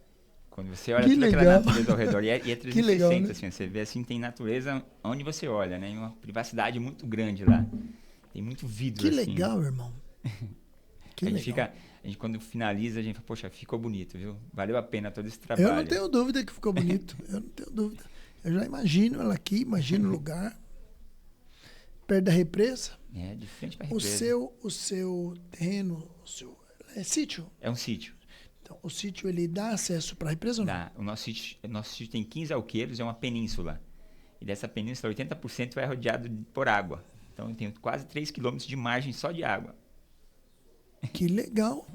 Quando você olha Que toda legal. aquela natureza ao redor, e é 360, Que legal, né? assim, você vê assim, tem natureza onde você olha, né? E uma privacidade muito grande lá. Tem muito vidro, Que assim. legal, irmão. Que a gente legal. a gente, quando finaliza, a gente fala, poxa, ficou bonito, viu? Valeu a pena todo esse trabalho. Eu não tenho dúvida que ficou bonito. Eu não tenho dúvida. Eu já imagino ela aqui, imagino o lugar. Perto da represa. De frente para a represa. O seu terreno, é sítio? É um sítio. Então, o sítio, ele dá acesso para a represa ou não? Dá. O nosso sítio tem 15 alqueires, é uma península. E dessa península, 80% é rodeado por água. Então, eu tenho quase 3 quilômetros de margem só de água. Que legal.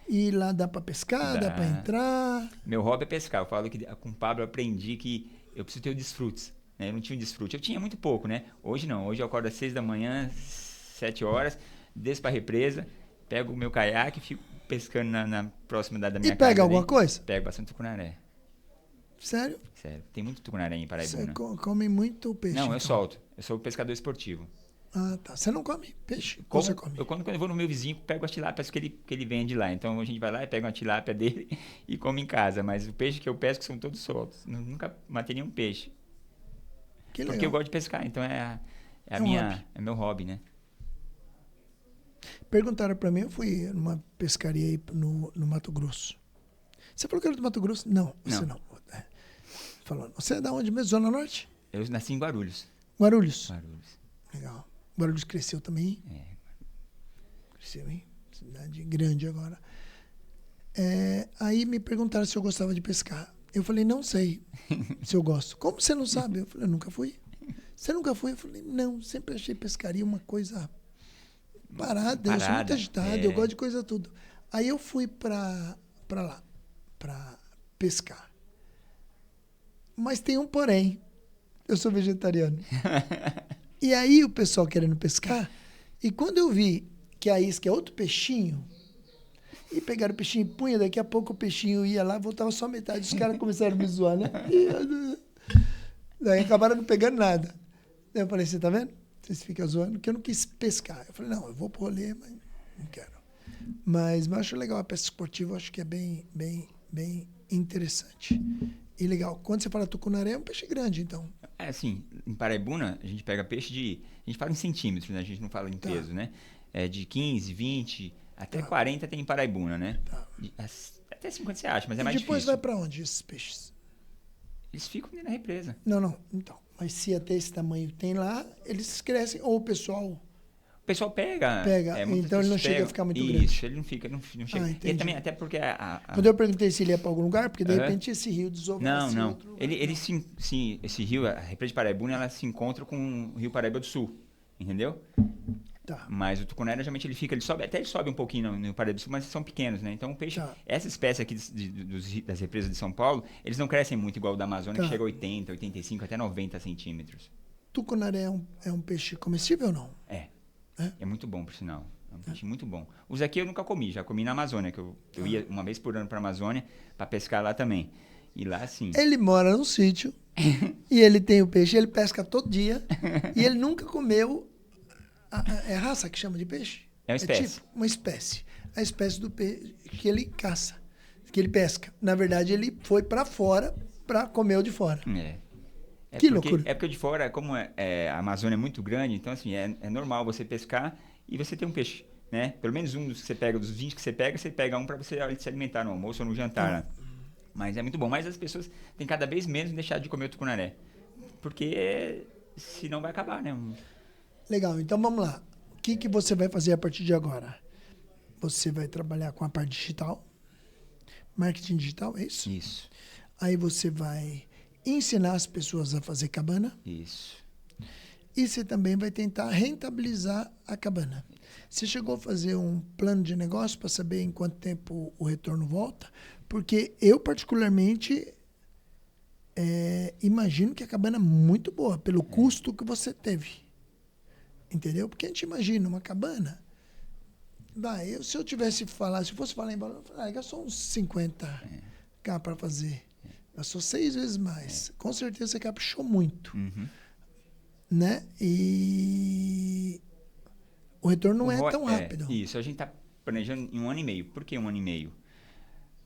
E lá dá para pescar, dá para entrar. Meu hobby é pescar. Eu falo que com o Pablo eu aprendi que eu preciso ter o desfrutes. Né? Eu não tinha o desfrute. Eu tinha muito pouco, né? Hoje não. Hoje eu acordo às 6 da manhã, 7 horas, desço para a represa, pego o meu caiaque e fico pescando na próxima da minha casa. E pega alguma coisa? Pego bastante tucunaré. Sério? Sério. Tem muito tucunaré em Paraibuna. Você come muito peixe? Não, então. eu solto. Eu sou pescador esportivo. Ah, tá. Você não come peixe? Ou você come? Quando eu vou no meu vizinho, pego as tilápias que ele vende lá. Então a gente vai lá e pega uma tilápia dele e come em casa. Mas o peixe que eu pesco são todos soltos. Nunca matei nenhum peixe. Que legal. Porque eu gosto de pescar. Então é meu hobby, né? Perguntaram para mim, eu fui numa pescaria aí no Mato Grosso. Você falou que era do Mato Grosso? Não, você não. Falou, você é da onde mesmo? Zona Norte? Eu nasci em Guarulhos. Guarulhos? Guarulhos. Legal. Guarulhos cresceu também? Cresceu, hein? Cidade grande agora. Aí me perguntaram se eu gostava de pescar. Eu falei, não sei se eu gosto. Como você não sabe? Eu falei, eu nunca fui. Você nunca foi? Eu falei, não, sempre achei pescaria uma coisa parada. Eu sou muito agitado, eu gosto de coisa tudo. Aí eu fui pra lá, pra pescar. Mas tem um porém. Eu sou vegetariano. E aí o pessoal querendo pescar, e quando eu vi que a isca é outro peixinho, e pegaram o peixinho e punha, daqui a pouco o peixinho ia lá, voltava só metade, os caras começaram a me zoar, né? Daí acabaram não pegando nada. Daí eu falei, você tá vendo? Vocês ficam zoando, porque eu não quis pescar. Eu falei, não, eu vou pro rolê, mas não quero. Mas eu acho legal a pesca esportiva, eu acho que é bem interessante. E legal. Quando você fala tucunaré, é um peixe grande, então. Assim, em Paraibuna, a gente pega peixe a gente fala em centímetros, né? A gente não fala em peso, né? De 15, 20, até 40 tem em Paraibuna, né? Até 50 você acha, mas é mais difícil. E depois vai para onde esses peixes? Eles ficam ali na represa. Não. Então, mas se até esse tamanho tem lá, eles crescem, ou o pessoal... O pessoal pega. Então ele não chega a ficar muito grande. Isso, ele não chega. E também, até porque Quando eu perguntei se ele ia para algum lugar, porque de repente esse rio desova. Não. Esse rio, a represa de Paraibuna, ela se encontra com o rio Paraíba do Sul, entendeu? Tá. Mas o tucunaré, geralmente, ele sobe um pouquinho no Paraíba do Sul, mas são pequenos, né? Então o peixe, essa espécie aqui das represas de São Paulo, eles não crescem muito igual o da Amazônia, que chega a 80, 85, até 90 centímetros. Tucunaré é um peixe comestível ou não? É muito bom, por sinal. É um peixe muito bom. Os aqui eu nunca comi, já comi na Amazônia, que eu ia uma vez por ano para a Amazônia para pescar lá também. E lá, sim. Ele mora num sítio e ele tem o peixe, ele pesca todo dia e ele nunca comeu. É raça que chama de peixe? É uma espécie. É tipo uma espécie. A espécie do peixe que ele caça, que ele pesca. Na verdade, ele foi para fora para comer o de fora. Que loucura. É porque o de fora, como a Amazônia é muito grande, então assim, é normal você pescar e você ter um peixe, né? Pelo menos um dos que você pega, dos 20 que você pega um para você se alimentar no almoço ou no jantar, né? Mas é muito bom. Mas as pessoas têm cada vez menos deixado de comer o tucunaré. Porque senão vai acabar, né? Legal, então vamos lá. O que você vai fazer a partir de agora? você vai trabalhar com a parte digital, marketing digital, é isso? Isso. Aí você vai ensinar as pessoas a fazer cabana. Isso. E você também vai tentar rentabilizar a cabana. Você chegou a fazer um plano de negócio para saber em quanto tempo o retorno volta? Porque eu, particularmente, imagino que a cabana é muito boa pelo custo que você teve. Entendeu? Porque a gente imagina uma cabana. Se eu tivesse falar, se eu fosse falar em valor, eu falaria, gastou uns 50k para fazer. Gastou 6 vezes mais. Com certeza você caprichou muito. Uhum. Né? E o retorno não é tão rápido. Isso, a gente está planejando em 1 ano e meio. Por que 1 ano e meio?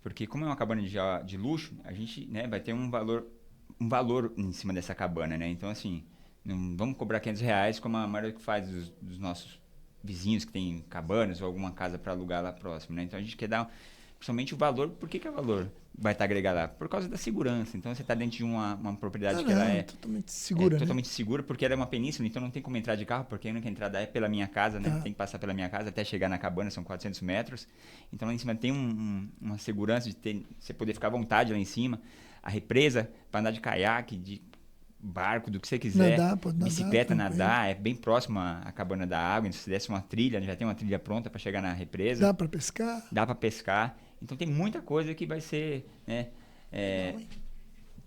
Porque como é uma cabana de luxo, a gente, né, vai ter um valor em cima dessa cabana, né? Então, assim, não vamos cobrar R$500 como a maioria que faz dos nossos vizinhos que tem cabanas ou alguma casa para alugar lá próximo, né? Então, a gente quer dar principalmente o valor. Por que é o valor vai estar agregado lá? Por causa da segurança. Então, você está dentro de uma propriedade que ela é totalmente segura, totalmente segura, porque ela é uma península, então não tem como entrar de carro, porque a única entrada é pela minha casa, né? Tem que passar pela minha casa até chegar na cabana, são 400 metros. Então, lá em cima tem uma segurança de você poder ficar à vontade lá em cima. A represa para andar de caiaque, de barco, do que você quiser. Pode nadar, bicicleta, nadar, é bem próximo à cabana da água. Então, se desse uma trilha, já tem uma trilha pronta para chegar na represa. Dá para pescar? Dá para pescar. Então, tem muita coisa que vai ser, né,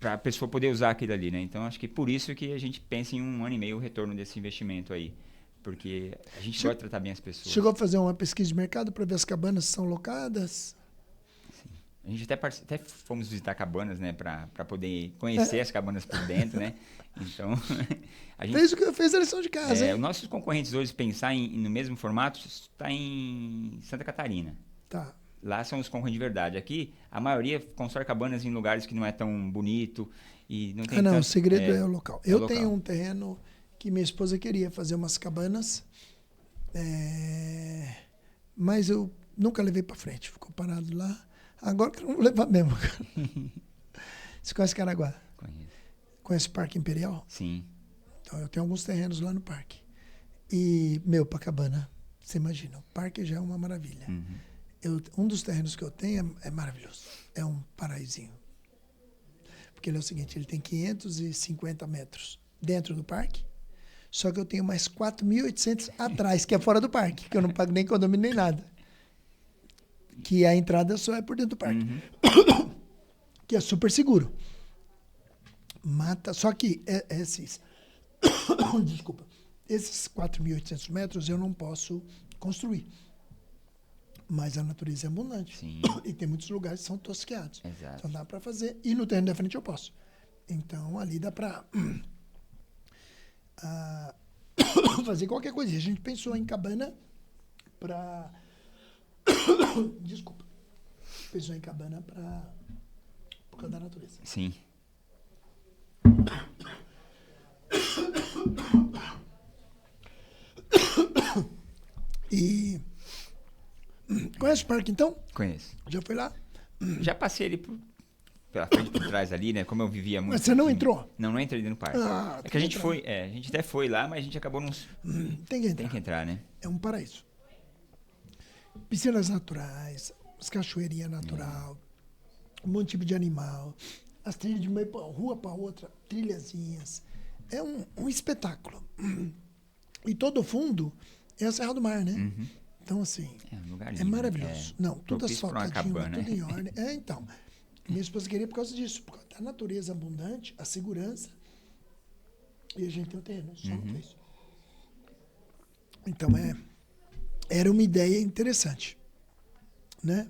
para a pessoa poder usar aquilo ali, né? Então, acho que por isso que a gente pensa em 1 ano e meio o retorno desse investimento aí. Porque a gente gosta de tratar bem as pessoas. Chegou a fazer uma pesquisa de mercado para ver as cabanas são locadas? Sim. A gente até fomos visitar cabanas, né? Para poder conhecer as cabanas por dentro, né? Então, a gente... Fez a lição de casa, hein? Os nossos concorrentes hoje, pensar no mesmo formato, está em Santa Catarina. Tá. Lá são os concorrentes de verdade. Aqui, a maioria constrói cabanas em lugares que não é tão bonito e não tem o segredo é o local. Eu tenho um terreno que minha esposa queria fazer umas cabanas, mas eu nunca levei para frente. Ficou parado lá. Agora que eu não vou levar mesmo. Você conhece Caraguá? Conheço. Conhece o Parque Imperial? Sim. Então, eu tenho alguns terrenos lá no parque. E, para cabana, você imagina, o parque já é uma maravilha. Uhum. Um dos terrenos que eu tenho é maravilhoso. É um paraísinho. Porque ele é o seguinte, ele tem 550 metros dentro do parque, só que eu tenho mais 4.800 atrás, que é fora do parque, que eu não pago nem condomínio nem nada. Que a entrada só é por dentro do parque. Uhum. Que é super seguro. Só que esses 4.800 metros eu não posso construir. Mas a natureza é abundante. Sim. E tem muitos lugares que são tosqueados. Exato. Então dá para fazer. E no terreno da frente eu posso. Então ali dá para fazer qualquer coisa. A gente pensou em cabana para... Desculpa. Pensou em cabana por causa da natureza. Sim. E... Conhece o parque, então? Conheço. Já foi lá? Já passei ali pela frente, por trás ali, né? Como eu vivia muito... Mas você não entrou? Não entrei dentro do parque. É que a gente foi... a gente até foi lá, mas a gente acabou não... Tem que entrar. Tem que entrar, né? É um paraíso. Piscinas naturais, as cachoeirinhas natural, um monte de tipo de animal, as trilhas de uma rua para outra, trilhazinhas. É um espetáculo. E todo o fundo é a Serra do Mar, né? Uhum. Então, assim, Um lugar lindo, é maravilhoso. Não, tudo asfaltadinho, cabana, tudo em ordem. Então, minha esposa queria por causa disso, por causa da natureza abundante, a segurança, e a gente tem o terreno, só não fez. Então, era uma ideia interessante, né?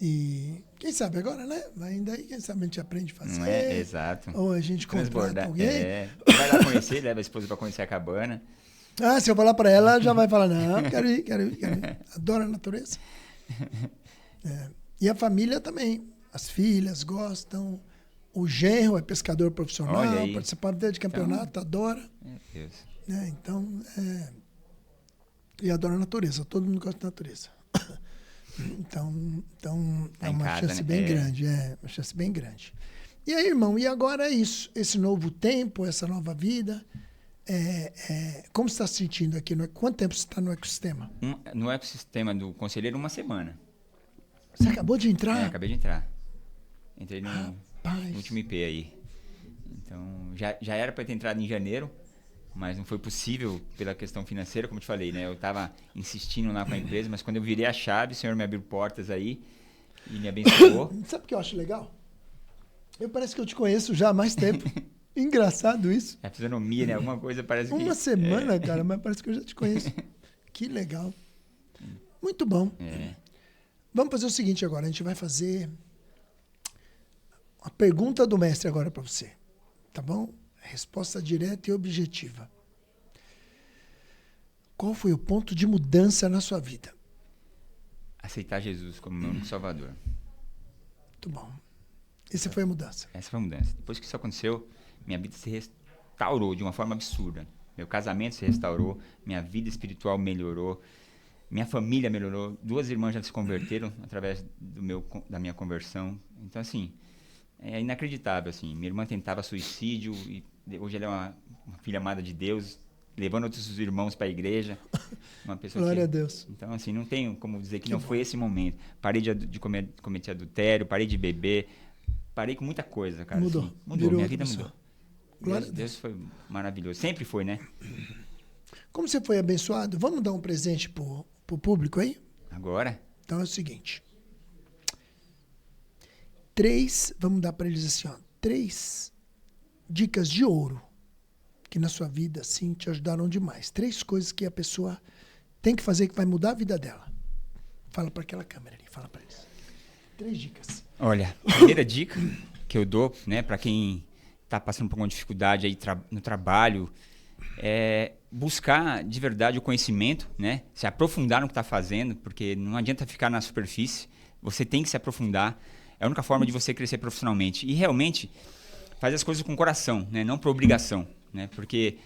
E quem sabe agora, né? Ainda aí, quem sabe a gente aprende a fazer. Não é? Exato. Ou a gente contrata alguém. Vai lá conhecer, leva a esposa para conhecer a cabana. Se eu falar para ela, ela já vai falar, não, quero ir. Adoro a natureza. E a família também. As filhas gostam. O genro é pescador profissional, participava até de campeonato, adora. Meu Deus. Então, e adora a natureza. Todo mundo gosta da natureza. Então Tá é uma casa, chance né? bem grande. Uma chance bem grande. E aí, irmão, e agora é isso. Esse novo tempo, essa nova vida... Como você está se sentindo aqui? Quanto tempo você está no ecossistema? No ecossistema do conselheiro, 1 semana. Você acabou de entrar? Acabei de entrar. Entrei no Rapaz. último IP aí. Então, já era para ter entrado em janeiro, mas não foi possível pela questão financeira, como eu te falei, né? Eu estava insistindo lá com a empresa, mas quando eu virei a chave, o senhor me abriu portas aí e me abençoou. Sabe o que eu acho legal? Parece que eu te conheço já há mais tempo. Engraçado isso. É a fisionomia, né? Alguma coisa parece que... 1 semana, cara, mas parece que eu já te conheço. Que legal. Muito bom. Vamos fazer o seguinte agora. A gente vai fazer a pergunta do mestre agora para você. Tá bom? Resposta direta e objetiva. Qual foi o ponto de mudança na sua vida? Aceitar Jesus como meu único salvador. Muito bom. Essa foi a mudança. Essa foi a mudança. Depois que isso aconteceu, minha vida se restaurou de uma forma absurda. Meu casamento se restaurou, minha vida espiritual melhorou, minha família melhorou. 2 irmãs já se converteram através da minha conversão. Então, assim, é inacreditável. Assim. Minha irmã tentava suicídio e hoje ela é uma filha amada de Deus, levando outros irmãos para a igreja. Uma pessoa Glória a Deus. Então, assim, não tenho como dizer que não foi esse momento. Parei de cometer adultério, parei de beber, parei com muita coisa, cara. Mudou. Assim, mudou, minha vida pessoa. mudou. Glória a Deus. Deus foi maravilhoso. Sempre foi, né? Como você foi abençoado, vamos dar um presente pro público aí? Agora? Então é o seguinte. Vamos dar para eles assim, ó, 3 dicas de ouro que na sua vida, assim, te ajudaram demais. 3 coisas que a pessoa tem que fazer que vai mudar a vida dela. Fala para aquela câmera ali, fala para eles. 3 dicas. Olha, a primeira dica que eu dou, né, para quem está passando por uma dificuldade aí no trabalho, é buscar de verdade o conhecimento, né, se aprofundar no que está fazendo, porque não adianta ficar na superfície, você tem que se aprofundar. É a única forma de você crescer profissionalmente. E realmente fazer as coisas com coração, né, não por obrigação, né, porque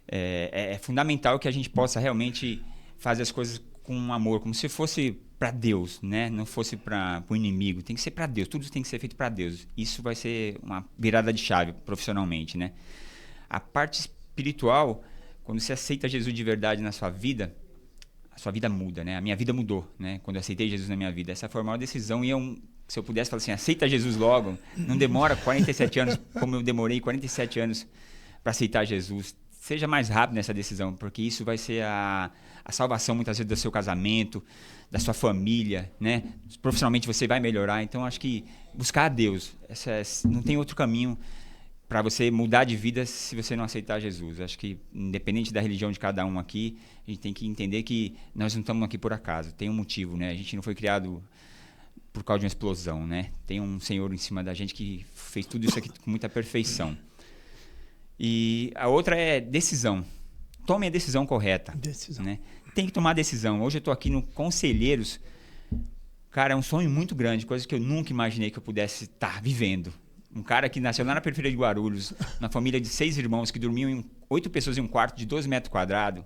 é fundamental que a gente possa realmente fazer as coisas com amor, como se fosse para Deus, né? Não fosse para o inimigo. Tem que ser para Deus. Tudo tem que ser feito para Deus. Isso vai ser uma virada de chave profissionalmente, né? A parte espiritual, quando você aceita Jesus de verdade na sua vida, a sua vida muda, né? A minha vida mudou, né? Quando eu aceitei Jesus na minha vida. Essa foi a maior decisão e se eu pudesse falar assim, aceita Jesus logo, não demora 47 anos como eu demorei 47 anos para aceitar Jesus. Seja mais rápido nessa decisão, porque isso vai ser a salvação muitas vezes do seu casamento, da sua família, né? Profissionalmente você vai melhorar. Então, acho que buscar a Deus. Não tem outro caminho para você mudar de vida se você não aceitar Jesus. Acho que, independente da religião de cada um aqui, a gente tem que entender que nós não estamos aqui por acaso. Tem um motivo, né? A gente não foi criado por causa de uma explosão, né? Tem um Senhor em cima da gente que fez tudo isso aqui com muita perfeição. E a outra é decisão. Tome a decisão correta. Decisão. Né? Tem que tomar decisão. Hoje eu estou aqui no Conselheiros. Cara, é um sonho muito grande, coisa que eu nunca imaginei que eu pudesse estar vivendo. Um cara que nasceu lá na periferia de Guarulhos, na família de 6 irmãos que dormiam 8 pessoas em um quarto de 12 metros quadrados.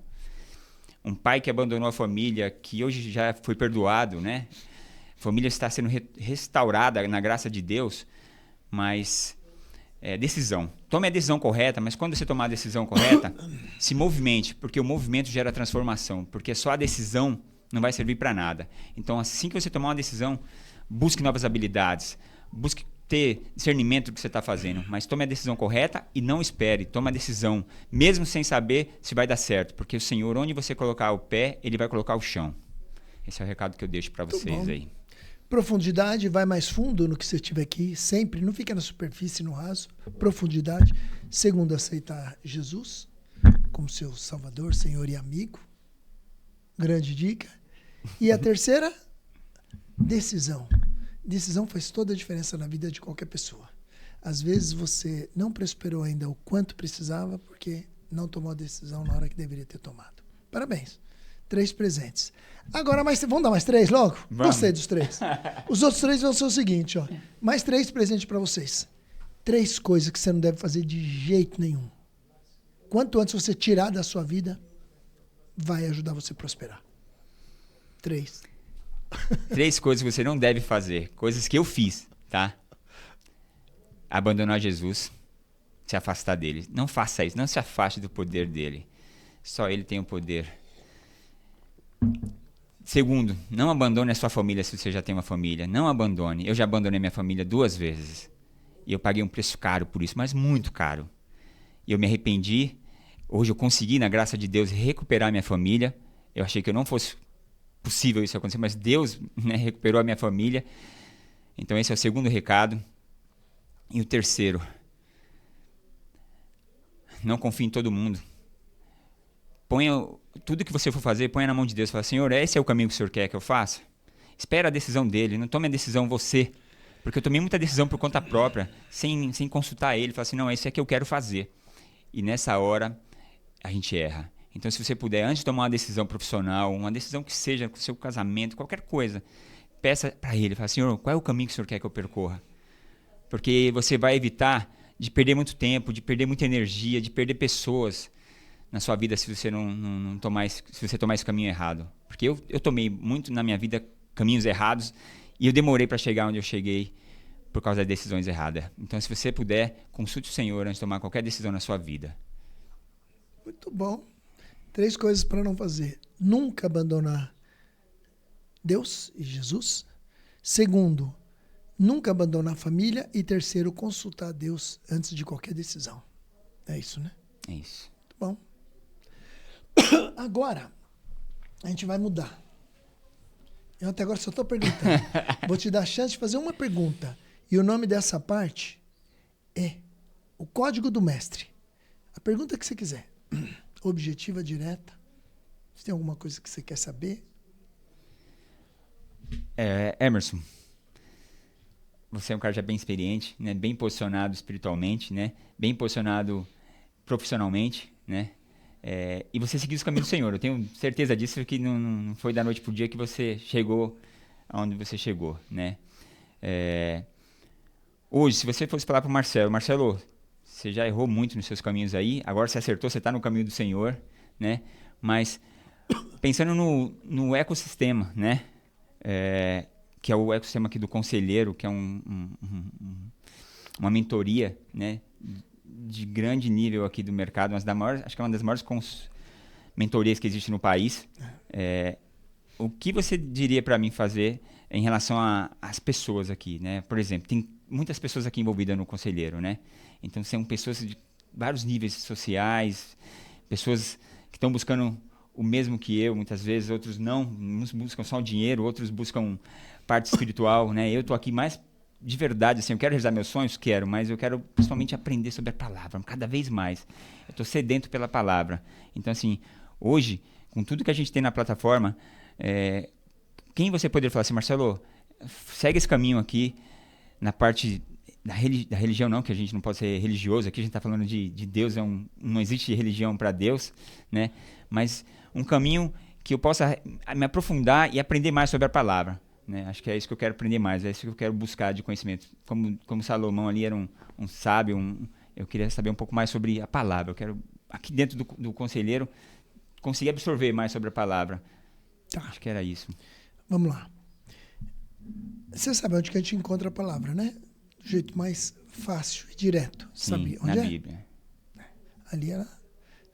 Um pai que abandonou a família, que hoje já foi perdoado, né? A família está sendo restaurada na graça de Deus, mas... decisão. Tome a decisão correta, mas quando você tomar a decisão correta, se movimente, porque o movimento gera transformação, porque só a decisão não vai servir para nada. Então, assim que você tomar uma decisão, busque novas habilidades, busque ter discernimento do que você está fazendo, mas tome a decisão correta e não espere, tome a decisão, mesmo sem saber se vai dar certo, porque o Senhor, onde você colocar o pé, Ele vai colocar o chão. Esse é o recado que eu deixo para vocês aí. Profundidade, vai mais fundo no que você tiver aqui, sempre, não fica na superfície, no raso. Profundidade. Segundo, aceitar Jesus como seu Salvador, Senhor e amigo. Grande dica. E a terceira, decisão. Decisão faz toda a diferença na vida de qualquer pessoa. Às vezes você não prosperou ainda o quanto precisava porque não tomou a decisão na hora que deveria ter tomado. Parabéns. 3 presentes. Agora, vamos dar mais 3 logo? Vamos. Gostei dos 3. Os outros 3 vão ser o seguinte, ó. Mais 3 presentes para vocês. 3 coisas que você não deve fazer de jeito nenhum. Quanto antes você tirar da sua vida, vai ajudar você a prosperar. 3. 3 coisas que você não deve fazer. Coisas que eu fiz, tá? Abandonar Jesus. se afastar dele. Não faça isso, não se afaste do poder dele. Só ele tem o poder. Segundo, não abandone a sua família se você já tem uma família. Não abandone. Eu já abandonei minha família 2 vezes. E eu paguei um preço caro por isso, mas muito caro. E eu me arrependi. Hoje eu consegui, na graça de Deus, recuperar minha família. Eu achei que não fosse possível isso acontecer, mas Deus, né, recuperou a minha família. Então esse é o segundo recado. E o terceiro, não confie em todo mundo. Ponha tudo que você for fazer, ponha na mão de Deus. Fala, Senhor, esse é o caminho que o Senhor quer que eu faça? Espera a decisão dele, não tome a decisão você. Porque eu tomei muita decisão por conta própria, sem consultar ele. Fala assim, não, esse é que eu quero fazer. E nessa hora, a gente erra. Então, se você puder, antes de tomar uma decisão profissional, uma decisão que seja com o seu casamento, qualquer coisa, peça para ele. Fala, Senhor, qual é o caminho que o Senhor quer que eu percorra? Porque você vai evitar de perder muito tempo, de perder muita energia, de perder pessoas na sua vida se você não tomar se você tomar esse caminho errado. Porque eu tomei muito na minha vida caminhos errados e eu demorei para chegar onde eu cheguei por causa das decisões erradas. Então, se você puder, consulte o Senhor antes de tomar qualquer decisão na sua vida. Muito bom. 3 coisas para não fazer. Nunca abandonar Deus e Jesus. Segundo, nunca abandonar a família. E terceiro, consultar Deus antes de qualquer decisão. É isso, né? É isso. Muito bom. Agora, a gente vai mudar. Eu até agora só estou perguntando. Vou te dar a chance de fazer uma pergunta. E o nome dessa parte é o Código do Mestre. A pergunta que você quiser. Objetiva, direta. Se tem alguma coisa que você quer saber? Emerson, você é um cara já bem experiente, né? Bem posicionado espiritualmente, né? Bem posicionado profissionalmente, né? E você seguiu os caminhos do Senhor. Eu tenho certeza disso, que não foi da noite pro dia que você chegou aonde você chegou, né? Hoje, se você fosse falar pro Marcelo, você já errou muito nos seus caminhos aí, agora você acertou, você está no caminho do Senhor, né? Mas pensando no ecossistema, né? Que é o ecossistema aqui do conselheiro, que é uma mentoria, né? De grande nível aqui do mercado, acho que é uma das maiores mentorias que existe no país. O que você diria para mim fazer em relação às pessoas aqui, né? Por exemplo, tem muitas pessoas aqui envolvidas no conselheiro, né? Então são pessoas de vários níveis sociais, pessoas que estão buscando o mesmo que eu, muitas vezes, outros não, uns buscam só o dinheiro, outros buscam parte espiritual, né? Eu estou aqui mais de verdade, assim, eu quero realizar meus sonhos, quero, mas eu quero principalmente aprender sobre a palavra, cada vez mais. Eu estou sedento pela palavra. Então, assim, hoje, com tudo que a gente tem na plataforma, quem você poderia falar assim, Marcelo, segue esse caminho aqui, na parte da religião não, que a gente não pode ser religioso, aqui a gente está falando de Deus, não existe religião para Deus, né? Mas um caminho que eu possa me aprofundar e aprender mais sobre a palavra. Né? Acho que é isso que eu quero aprender mais, é isso que eu quero buscar de conhecimento. Como Salomão ali era um sábio, eu queria saber um pouco mais sobre a palavra. Eu quero, aqui dentro do conselheiro, conseguir absorver mais sobre a palavra. Tá. Acho que era isso. Vamos lá. Você sabe onde que a gente encontra a palavra, né? Do jeito mais fácil e direto. Sim, sabe onde na Bíblia. Ali ela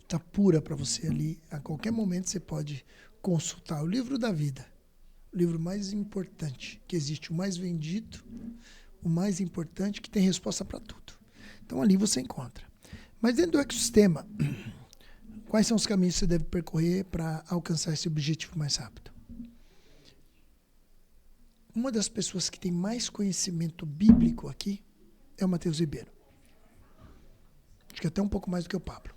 está pura para você ali. A qualquer momento você pode consultar o livro da vida. O livro mais importante que existe, o mais vendido, o mais importante, que tem resposta para tudo. Então ali você encontra. Mas dentro do ecossistema, quais são os caminhos que você deve percorrer para alcançar esse objetivo mais rápido? Uma das pessoas que tem mais conhecimento bíblico aqui é o Matheus Ribeiro. Acho que até um pouco mais do que o Pablo.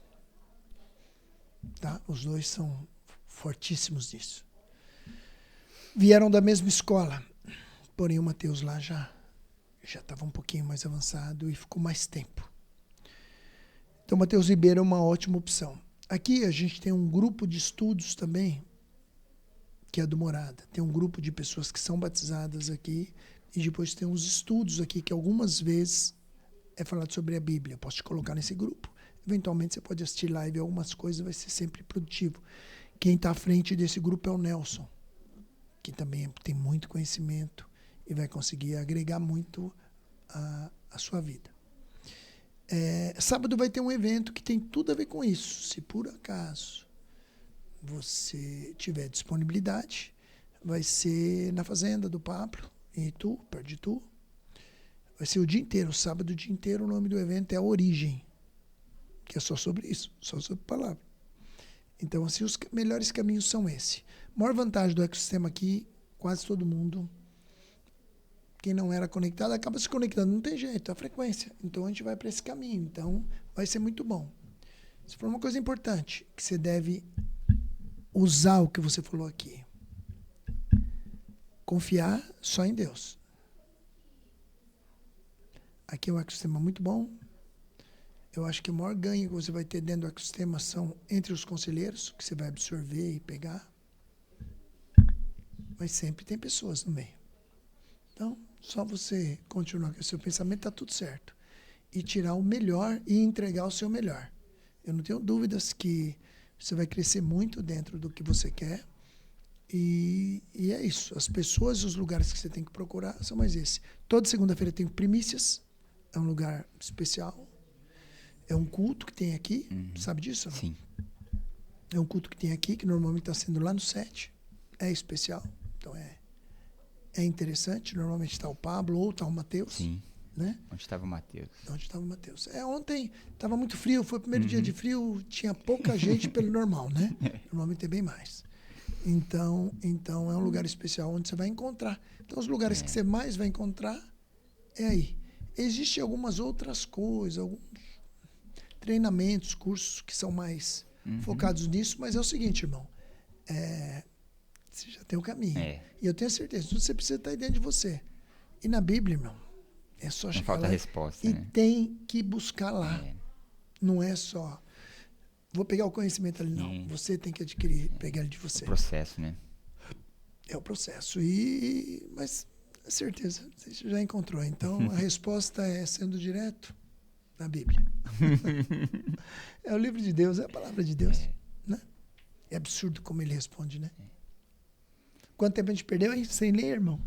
Tá? Os dois são fortíssimos nisso. Vieram da mesma escola, porém o Matheus lá já estava um pouquinho mais avançado e ficou mais tempo. Então o Matheus Ribeiro é uma ótima opção. Aqui a gente tem um grupo de estudos também, que é do Morada. Tem um grupo de pessoas que são batizadas aqui e depois tem uns estudos aqui que algumas vezes é falado sobre a Bíblia. Eu posso te colocar nesse grupo. Eventualmente você pode assistir live, algumas coisas, vai ser sempre produtivo. Quem está à frente desse grupo é o Nelson, que também tem muito conhecimento e vai conseguir agregar muito a sua vida. Sábado vai ter um evento que tem tudo a ver com isso. Se por acaso você tiver disponibilidade, vai ser na fazenda do Pablo, em Itu, perto de Itu. Vai ser o dia inteiro, sábado o dia inteiro. O nome do evento é A Origem, que é só sobre isso, só sobre palavra. Então, assim, os melhores caminhos são esse. A maior vantagem do ecossistema aqui, quase todo mundo, quem não era conectado, acaba se conectando. Não tem jeito, é a frequência. Então, a gente vai para esse caminho. Então, vai ser muito bom. Isso foi uma coisa importante, que você deve usar o que você falou aqui. Confiar só em Deus. Aqui é um ecossistema muito bom. Eu acho que o maior ganho que você vai ter dentro do ecossistema são entre os conselheiros, que você vai absorver e pegar. Mas sempre tem pessoas no meio. Então, só você continuar com o seu pensamento, está tudo certo. E tirar o melhor e entregar o seu melhor. Eu não tenho dúvidas que você vai crescer muito dentro do que você quer. E é isso. As pessoas e os lugares que você tem que procurar são mais esses. Toda segunda-feira tem primícias. É um lugar especial. É um culto que tem aqui. Sabe disso? Não? Sim. É um culto que tem aqui, que normalmente está sendo lá no 7. É especial. Então é interessante. Normalmente está o Pablo ou está o Mateus. Sim. Né? Onde estava o Mateus? Onde estava o Mateus. Ontem estava muito frio. Foi o primeiro dia de frio. Tinha pouca gente pelo normal, né? Normalmente tem bem mais. Então é um lugar especial onde você vai encontrar. Então, os lugares que você mais vai encontrar é aí. Existem algumas outras coisas, alguns treinamentos, cursos que são mais focados nisso, mas é o seguinte, irmão. Você já tem o caminho. E eu tenho certeza, tudo você precisa estar aí dentro de você. E na Bíblia, irmão, é só chegar falta lá resposta, e né? tem que buscar lá. Não é só... Vou pegar o conhecimento ali, não. Você tem que adquirir, pegar ele de você. O processo, né? É o processo. Mas, é certeza, você já encontrou. Então, a resposta é sendo direto na Bíblia. É o livro de Deus, é a palavra de Deus. Né? É absurdo como ele responde, né? Quanto tempo a gente perdeu, hein? Sem ler, irmão.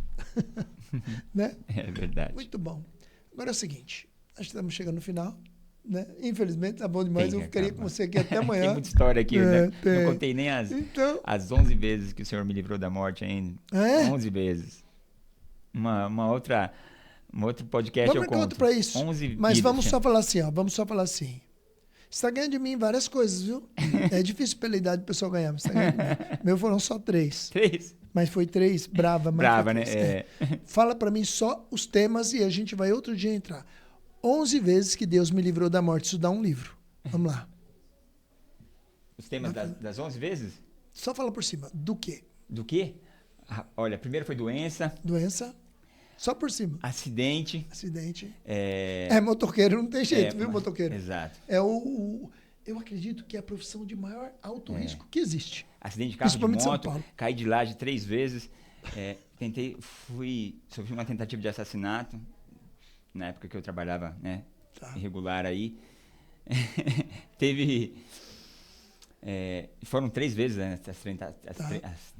Né? É verdade. Muito bom. Agora é o seguinte, acho que estamos chegando no final. Né? Infelizmente, tá bom demais. Eu ficaria com você aqui até amanhã. Tem muita história aqui. Não contei nem as 11 vezes que o Senhor me livrou da morte ainda. 11 vezes. Um outro podcast vamos eu conto. Outro para isso. 11 Mas vidas, vamos só falar assim, ó. Vamos só falar assim. Você está ganhando de mim várias coisas, viu? É difícil pela idade o pessoal ganhar, mas você tá ganhando de mim. Meu foram só 3. 3? Mas foi 3, brava. Brava, né? Fala para mim só os temas e a gente vai outro dia entrar. 11 vezes que Deus me livrou da morte. Isso dá um livro. Vamos lá. Os temas das 11 vezes? Só fala por cima. Do quê? Do quê? Olha, primeiro foi doença. Doença. Só por cima. Acidente. Motoqueiro não tem jeito, viu, motoqueiro? Exato. Eu acredito que é a profissão de maior alto risco que existe. Acidente de carro de moto. Caí de laje 3 vezes. Sofri uma tentativa de assassinato. Na época que eu trabalhava, né, irregular aí. Foram 3 vezes, né,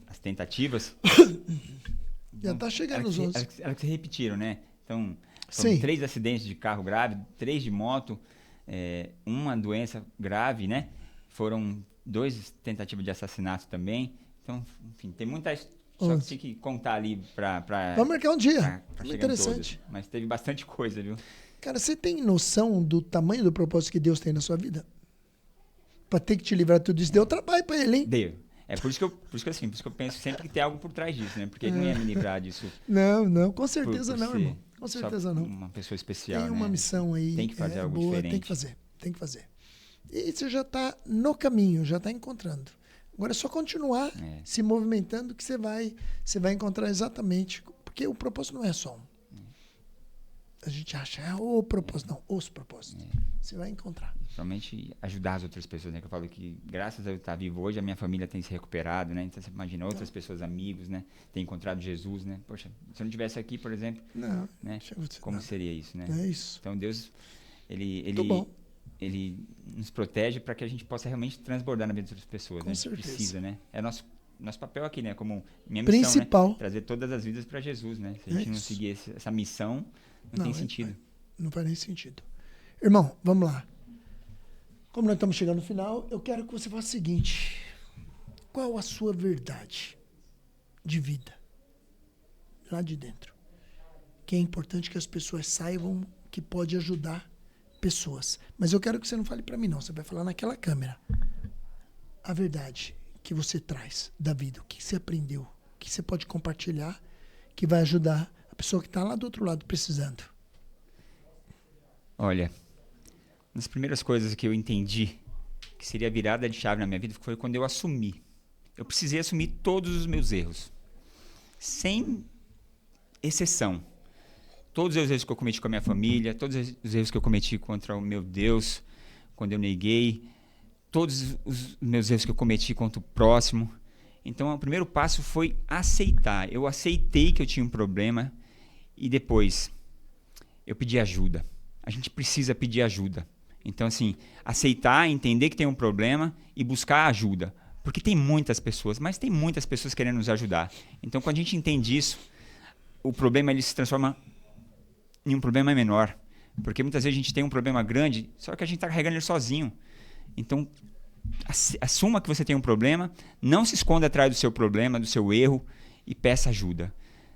as tentativas. Já está chegando os 11. Elas se repetiram, né? Então, foram 3 acidentes de carro grave, 3 de moto, uma doença grave, né? Foram 2 tentativas de assassinato também. Então, enfim, tem muita só que tinha que contar ali para vamos marcar um dia. Interessante. Todas. Mas teve bastante coisa, viu? Cara, você tem noção do tamanho do propósito que Deus tem na sua vida? Para ter que te livrar de tudo isso, deu trabalho para ele, hein? Deu. Por isso que eu penso sempre que tem algo por trás disso, né? Porque ele não ia me livrar disso. Não, com certeza não, irmão. Com certeza não. Uma pessoa especial, tem uma missão aí. Tem que fazer algo boa, diferente. Tem que fazer. E você já está no caminho, já está encontrando. Agora é só continuar se movimentando que você vai encontrar exatamente. Porque o propósito não é só um. A gente acha, o propósito. Não, os propósitos. Você vai encontrar. Principalmente ajudar as outras pessoas, né? Que eu falo que graças a eu estar vivo hoje, a minha família tem se recuperado, né? Então você imagina outras pessoas, amigos, né? Tem encontrado Jesus, né? Poxa, se eu não estivesse aqui, por exemplo, né? Como seria isso, né? É isso. Então Deus, ele nos protege para que a gente possa realmente transbordar na vida das outras pessoas. Com né? certeza. Precisa, né? É nosso papel aqui, né? Como minha principal, missão, né? Trazer todas as vidas para Jesus, né? Se a gente não seguir essa missão, não tem sentido. Não faz nem sentido. Irmão, vamos lá. Como nós estamos chegando no final, eu quero que você faça o seguinte. Qual a sua verdade de vida? Lá de dentro. Que é importante que as pessoas saibam que pode ajudar pessoas. Mas eu quero que você não fale para mim, não. Você vai falar naquela câmera. A verdade que você traz da vida. O que você aprendeu. O que você pode compartilhar que vai ajudar a pessoa que está lá do outro lado precisando. Olha, uma das primeiras coisas que eu entendi que seria a virada de chave na minha vida foi quando eu assumi. Eu precisei assumir todos os meus erros. Sem exceção. Todos os erros que eu cometi com a minha família, todos os erros que eu cometi contra o meu Deus, quando eu neguei, todos os meus erros que eu cometi contra o próximo. Então, o primeiro passo foi aceitar. Eu aceitei que eu tinha um problema e depois eu pedi ajuda. A gente precisa pedir ajuda. Então, assim, aceitar, entender que tem um problema e buscar ajuda. Porque tem muitas pessoas, mas tem muitas pessoas querendo nos ajudar. Então, quando a gente entende isso, o problema ele se transforma em um problema menor. Porque muitas vezes a gente tem um problema grande, só que a gente está carregando ele sozinho. Então, assuma que você tem um problema, não se esconda atrás do seu problema, do seu erro e peça ajuda.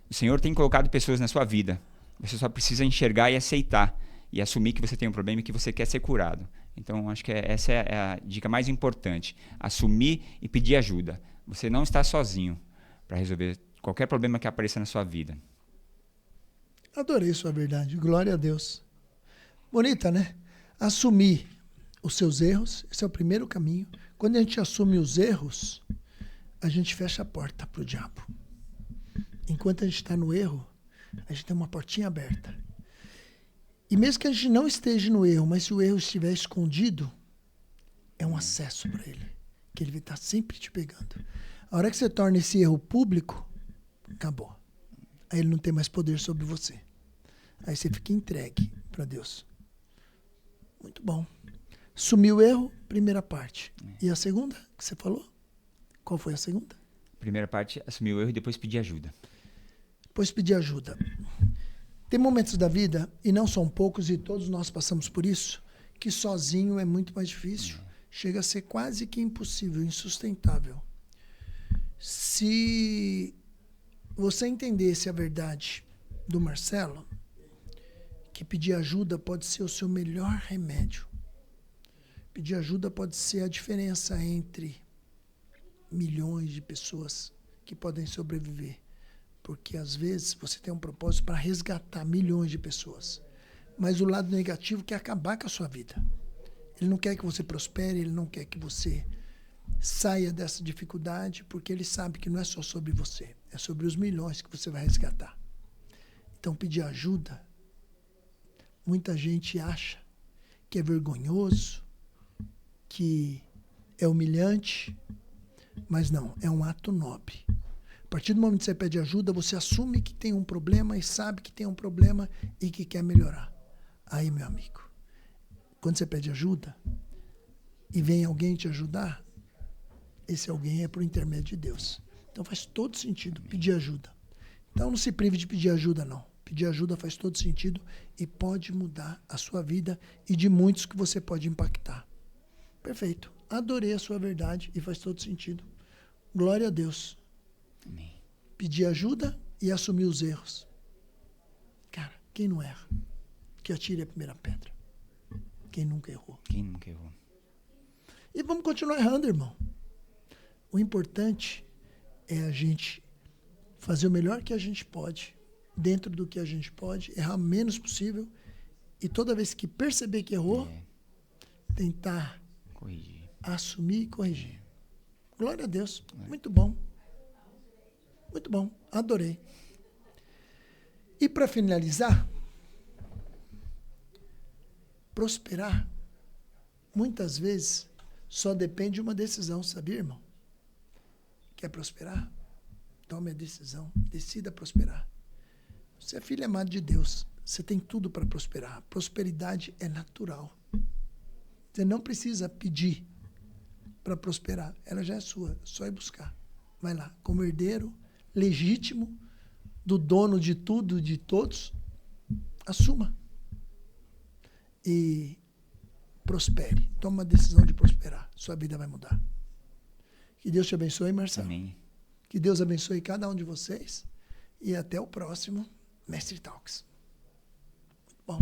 O Senhor tem colocado pessoas na sua vida. Você só precisa enxergar e aceitar e assumir que você tem um problema e que você quer ser curado. Então, acho que essa é a dica mais importante. Assumir e pedir ajuda. Você não está sozinho para resolver qualquer problema que apareça na sua vida. Adorei sua verdade. Glória a Deus. Bonita, né? Assumir os seus erros, esse é o primeiro caminho. Quando a gente assume os erros, a gente fecha a porta para o diabo. Enquanto a gente está no erro, a gente tem uma portinha aberta. E mesmo que a gente não esteja no erro, mas se o erro estiver escondido, é um acesso para ele, que ele vai estar sempre te pegando. A hora que você torna esse erro público, acabou. Aí ele não tem mais poder sobre você. Aí você fica entregue para Deus. Muito bom. Sumiu o erro, primeira parte. E a segunda que você falou? Qual foi a segunda? Primeira parte, assumir o erro e depois pedir ajuda. Depois pedir ajuda. Tem momentos da vida, e não são poucos, e todos nós passamos por isso, que sozinho é muito mais difícil. Chega a ser quase que impossível, insustentável. Se você entendesse a verdade do Marcelo, que pedir ajuda pode ser o seu melhor remédio. Pedir ajuda pode ser a diferença entre milhões de pessoas que podem sobreviver. Porque, às vezes, você tem um propósito para resgatar milhões de pessoas. Mas o lado negativo quer acabar com a sua vida. Ele não quer que você prospere, ele não quer que você saia dessa dificuldade, porque ele sabe que não é só sobre você, é sobre os milhões que você vai resgatar. Então, pedir ajuda, muita gente acha que é vergonhoso, que é humilhante, mas não, é um ato nobre. A partir do momento que você pede ajuda, você assume que tem um problema e sabe que tem um problema e que quer melhorar. Aí, meu amigo, quando você pede ajuda e vem alguém te ajudar, esse alguém é por intermédio de Deus. Então faz todo sentido pedir ajuda. Então não se prive de pedir ajuda, não. Pedir ajuda faz todo sentido e pode mudar a sua vida e de muitos que você pode impactar. Perfeito. Adorei a sua verdade e faz todo sentido. Glória a Deus. Amém. Pedir ajuda e assumir os erros. Cara, quem não erra? Que atire a primeira pedra. Quem nunca errou? Quem nunca errou? E vamos continuar errando, irmão. O importante é a gente fazer o melhor que a gente pode, dentro do que a gente pode, errar o menos possível e toda vez que perceber que errou, tentar corrigir, assumir e corrigir. Glória a Deus. Muito bom. Muito bom. Adorei. E para finalizar, prosperar, muitas vezes, só depende de uma decisão, sabia, irmão? Quer prosperar? Tome a decisão. Decida prosperar. Você é filho amado de Deus. Você tem tudo para prosperar. Prosperidade é natural. Você não precisa pedir para prosperar. Ela já é sua. É só ir buscar. Vai lá. Como herdeiro legítimo do dono de tudo, de todos, assuma. e prospere. Toma uma decisão de prosperar. Sua vida vai mudar. Que Deus te abençoe, Marcelo. Amém. Que Deus abençoe cada um de vocês. E até o próximo Mestre Talks. Bom.